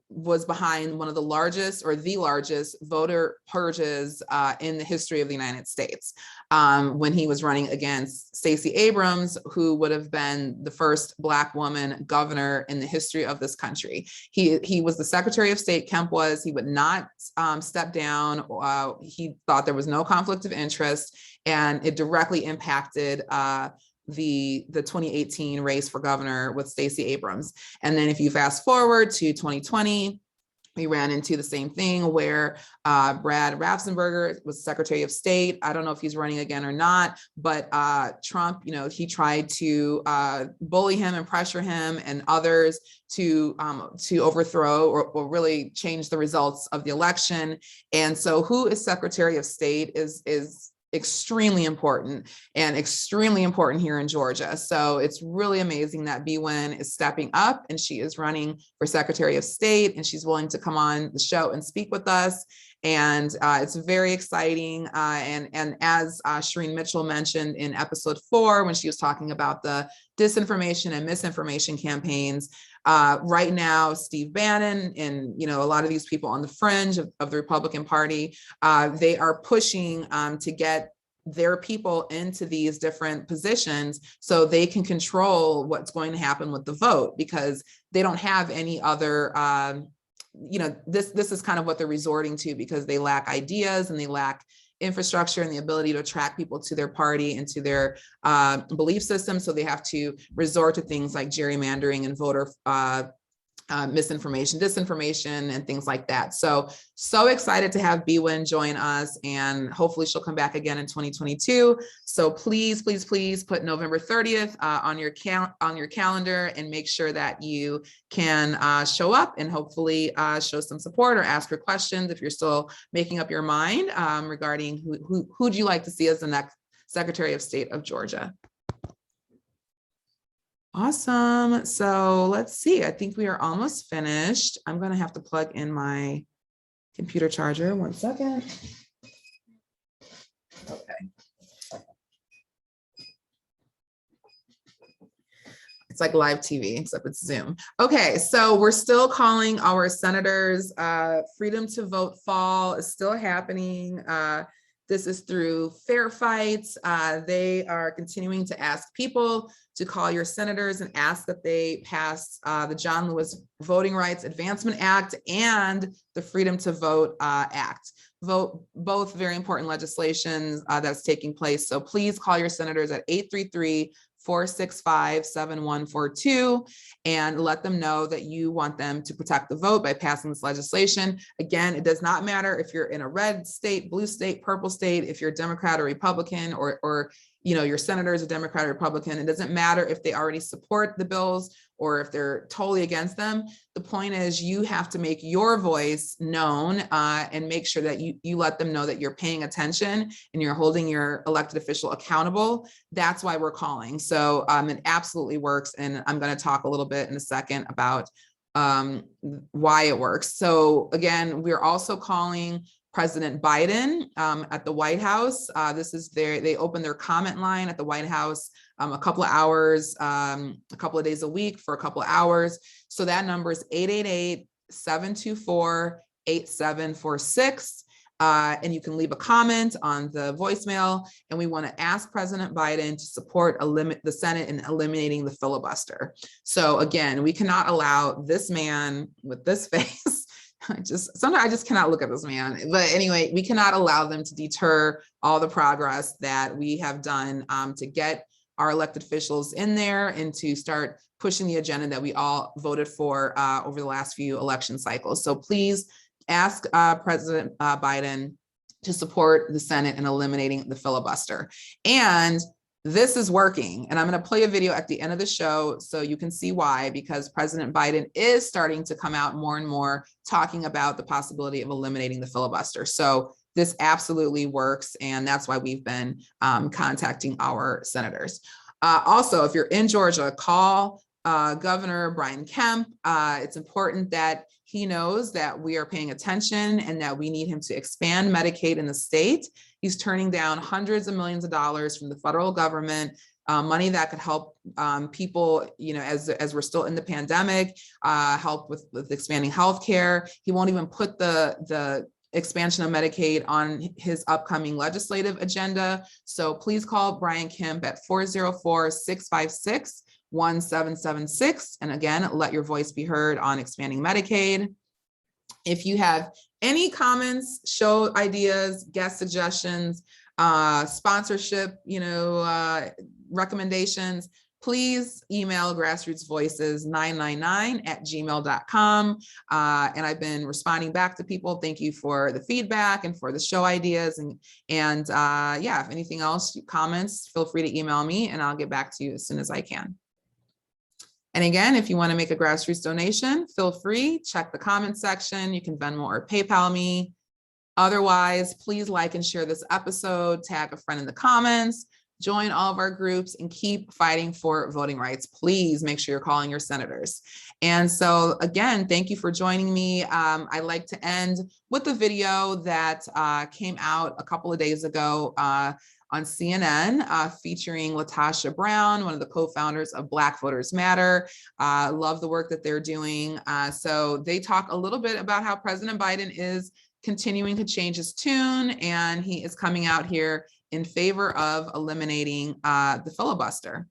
was behind one of the largest or the largest voter purges in the history of the United States when he was running against Stacey Abrams, who would have been the first Black woman governor in the history of this country. He was the Secretary of State, Kemp was. He would not step down. He thought there was no conflict of interest, and it directly impacted the 2018 race for governor with Stacey Abrams. And then if you fast forward to 2020, we ran into the same thing where Brad Raffensperger was Secretary of State. I don't know if he's running again or not, but Trump, he tried to bully him and pressure him and others to overthrow or really change the results of the election. And so who is Secretary of State is extremely important here in Georgia. So it's really amazing that Bee Nguyen is stepping up and she is running for Secretary of State and she's willing to come on the show and speak with us. And it's very exciting. And as Shireen Mitchell mentioned in episode 4, when she was talking about the disinformation and misinformation campaigns, right now, Steve Bannon and a lot of these people on the fringe of the Republican Party, they are pushing to get their people into these different positions so they can control what's going to happen with the vote, because they don't have any other this is kind of what they're resorting to because they lack ideas and they lack infrastructure and the ability to attract people to their party and to their belief system. So they have to resort to things like gerrymandering and voter misinformation, disinformation, and things like that. So excited to have Bee Nguyen join us, and hopefully she'll come back again in 2022. So please put November 30th on your calendar and make sure that you can show up and hopefully show some support or ask her questions if you're still making up your mind regarding who'd you like to see as the next Secretary of State of Georgia. Awesome. So let's see. I think we are almost finished. I'm going to have to plug in my computer charger. 1 second. Okay. It's like live TV, except it's Zoom. Okay, so we're still calling our senators. Freedom to Vote Fall is still happening. This is through Fair Fights. They are continuing to ask people to call your senators and ask that they pass the John Lewis Voting Rights Advancement Act and the Freedom to Vote Act. Both very important legislations that's taking place. So please call your senators at 833-465-7142 and let them know that you want them to protect the vote by passing this legislation. Again, it does not matter if you're in a red state, blue state, purple state, if you're a Democrat or Republican, or your senator is a Democrat or Republican. It doesn't matter if they already support the bills or if they're totally against them. The point is you have to make your voice known and make sure that you let them know that you're paying attention and you're holding your elected official accountable. That's why we're calling. So it absolutely works. And I'm going to talk a little bit in a second about why it works. So again, we're also calling President Biden at the White House. This is they open their comment line at the White House a couple of hours, a couple of days a week for a couple of hours. So that number is 888-724-8746. And you can leave a comment on the voicemail. And we want to ask President Biden to support the Senate in eliminating the filibuster. So again, we cannot allow this man with this face. Sometimes I just cannot look at this man. But anyway, we cannot allow them to deter all the progress that we have done to get our elected officials in there and to start pushing the agenda that we all voted for over the last few election cycles. So please ask President Biden to support the Senate in eliminating the filibuster. And this is working. And I'm going to play a video at the end of the show so you can see why, because President Biden is starting to come out more and more talking about the possibility of eliminating the filibuster. So this absolutely works. And that's why we've been contacting our senators. Also, if you're in Georgia, call Governor Brian Kemp. It's important that he knows that we are paying attention and that we need him to expand Medicaid in the state. He's turning down hundreds of millions of dollars from the federal government, money that could help people, as we're still in the pandemic, help with expanding healthcare. He won't even put the expansion of Medicaid on his upcoming legislative agenda. So please call Brian Kemp at 404-656-1776. And again, let your voice be heard on expanding Medicaid. If you have any comments, show ideas, guest suggestions, sponsorship, recommendations, please email grassrootsvoices999@gmail.com. And I've been responding back to people. Thank you for the feedback and for the show ideas. And if anything else, comments, feel free to email me and I'll get back to you as soon as I can. And again, if you want to make a Grassroots donation, feel free, check the comment section. You can Venmo or PayPal me. Otherwise, please like and share this episode, tag a friend in the comments, join all of our groups, and keep fighting for voting rights. Please make sure you're calling your senators. And so again, thank you for joining me. I like to end with a video that came out a couple of days ago on CNN, featuring LaTosha Brown, one of the co-founders of Black Voters Matter. Love the work that they're doing. So they talk a little bit about how President Biden is continuing to change his tune, and he is coming out here in favor of eliminating the filibuster.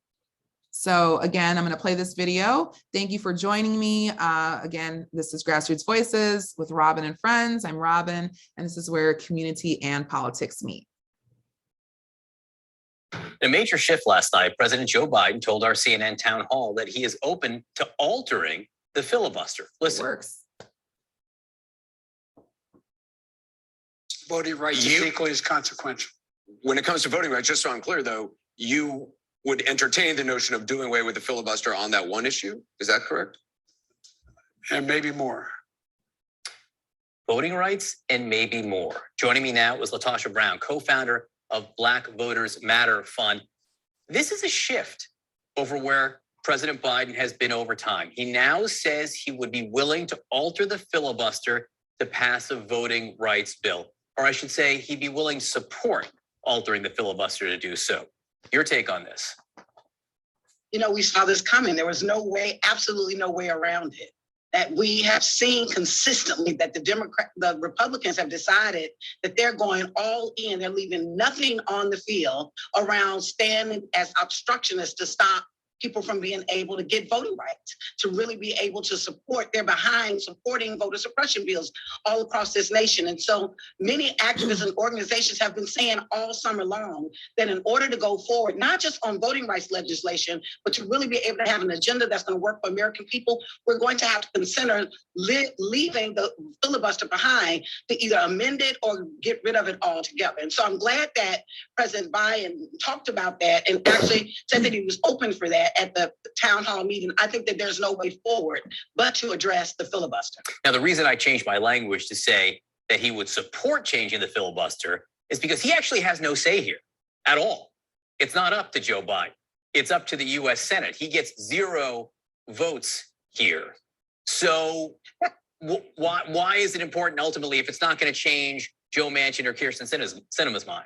So again, I'm going to play this video. Thank you for joining me. Again, this is Grassroots Voices with Robin and Friends. I'm Robin, and this is where community and politics meet. In a major shift last night, President Joe Biden told our CNN town hall that he is open to altering the filibuster. Listen. It works. Voting rights is equally as consequential. When it comes to voting rights, just so I'm clear, though, you would entertain the notion of doing away with the filibuster on that one issue. Is that correct? And maybe more. Voting rights and maybe more. Joining me now is LaTosha Brown, co-founder of Black Voters Matter Fund. This is a shift over where President Biden has been over time. He now says he would be willing to alter the filibuster to pass a voting rights bill. Or I should say, he'd be willing to support altering the filibuster to do so. Your take on this? We saw this coming. There was no way, absolutely no way around it. That we have seen consistently that the Republicans have decided that they're going all in. They're leaving nothing on the field around standing as obstructionists to stop people from being able to get voting rights, to really be able to support. They're behind supporting voter suppression bills all across this nation. And so many activists and organizations have been saying all summer long that in order to go forward, not just on voting rights legislation, but to really be able to have an agenda that's going to work for American people, we're going to have to consider leaving the filibuster behind to either amend it or get rid of it altogether. And so I'm glad that President Biden talked about that and actually said that he was open for that at the town hall meeting. I think that there's no way forward but to address the filibuster. Now, the reason I changed my language to say that he would support changing the filibuster is because he actually has no say here at all. It's not up to Joe Biden. It's up to the US Senate. He gets 0 votes here. So why is it important ultimately, if it's not going to change Joe Manchin or Kirsten Sinema's mind?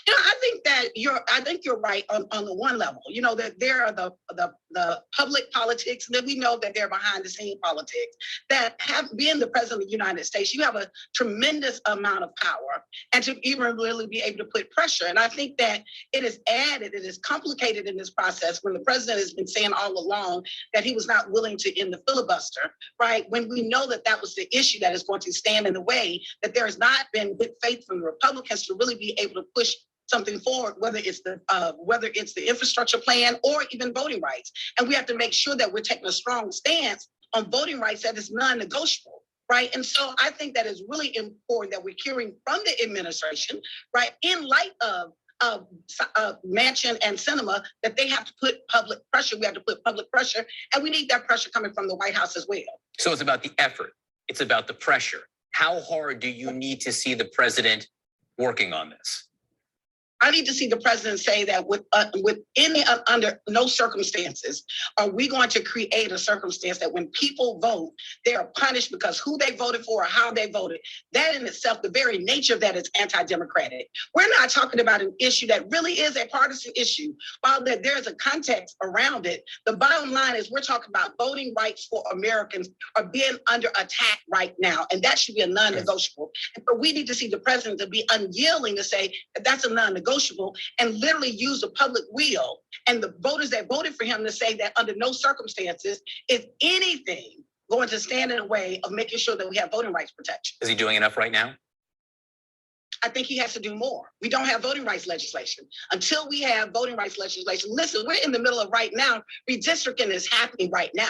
I think you're right on the one level. That there are the public politics, and then we know that they're behind the scene politics that have been the president of the United States. You have a tremendous amount of power, and to even really be able to put pressure. And I think that it is complicated in this process when the president has been saying all along that he was not willing to end the filibuster, right? When we know that that was the issue that is going to stand in the way, that there has not been good faith from the Republicans to really be able to push something forward, whether it's the infrastructure plan or even voting rights. And we have to make sure that we're taking a strong stance on voting rights that is non-negotiable, right? And so I think that is really important that we're hearing from the administration, right, in light of Manchin and Sinema, that they have to put public pressure. We have to put public pressure, and we need that pressure coming from the White House as well. So it's about the effort. It's about the pressure. How hard do you need to see the president working on this? I need to see the president say that under no circumstances are we going to create a circumstance that when people vote, they are punished because who they voted for or how they voted. That in itself, the very nature of that is anti-democratic. We're not talking about an issue that really is a partisan issue. While there's a context around it, the bottom line is we're talking about voting rights for Americans are being under attack right now, and that should be a non-negotiable. And so we need to see the president to be unyielding to say that that's a non-negotiable, and literally use the public will and the voters that voted for him to say that under no circumstances is anything going to stand in the way of making sure that we have voting rights protection. Is he doing enough right now? I think he has to do more. We don't have voting rights legislation. Until we have voting rights legislation, listen, we're in the middle of right now, redistricting is happening right now.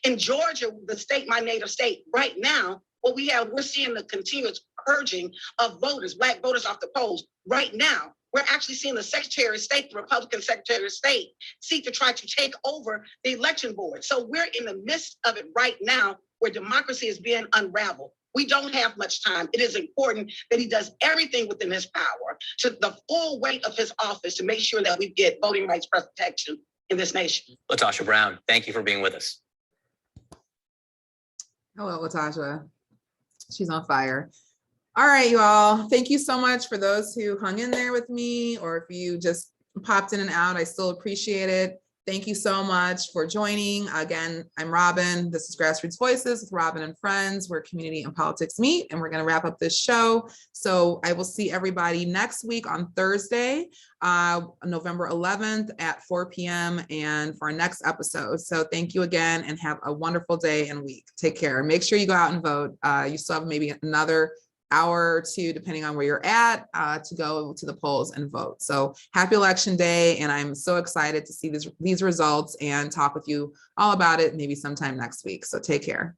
In Georgia, the state, my native state, right now, we're seeing the continuous purging of voters, Black voters off the polls right now. We're actually seeing the Secretary of State, the Republican Secretary of State, seek to try to take over the election board. So we're in the midst of it right now where democracy is being unraveled. We don't have much time. It is important that he does everything within his power to the full weight of his office to make sure that we get voting rights protection in this nation. LaTosha Brown, thank you for being with us. Hello, LaTosha. She's on fire. All right, you all. Thank you so much for those who hung in there with me, or if you just popped in and out, I still appreciate it. Thank you so much for joining. Again, I'm Robin. This is Grassroots Voices with Robin and Friends, where community and politics meet, and we're going to wrap up this show. So I will see everybody next week on Thursday, November 11th at 4 p.m. and for our next episode. So thank you again and have a wonderful day and week. Take care. Make sure you go out and vote. You still have maybe another hour or two, depending on where you're at, to go to the polls and vote. So happy election day. And I'm so excited to see these results and talk with you all about it maybe sometime next week. So take care.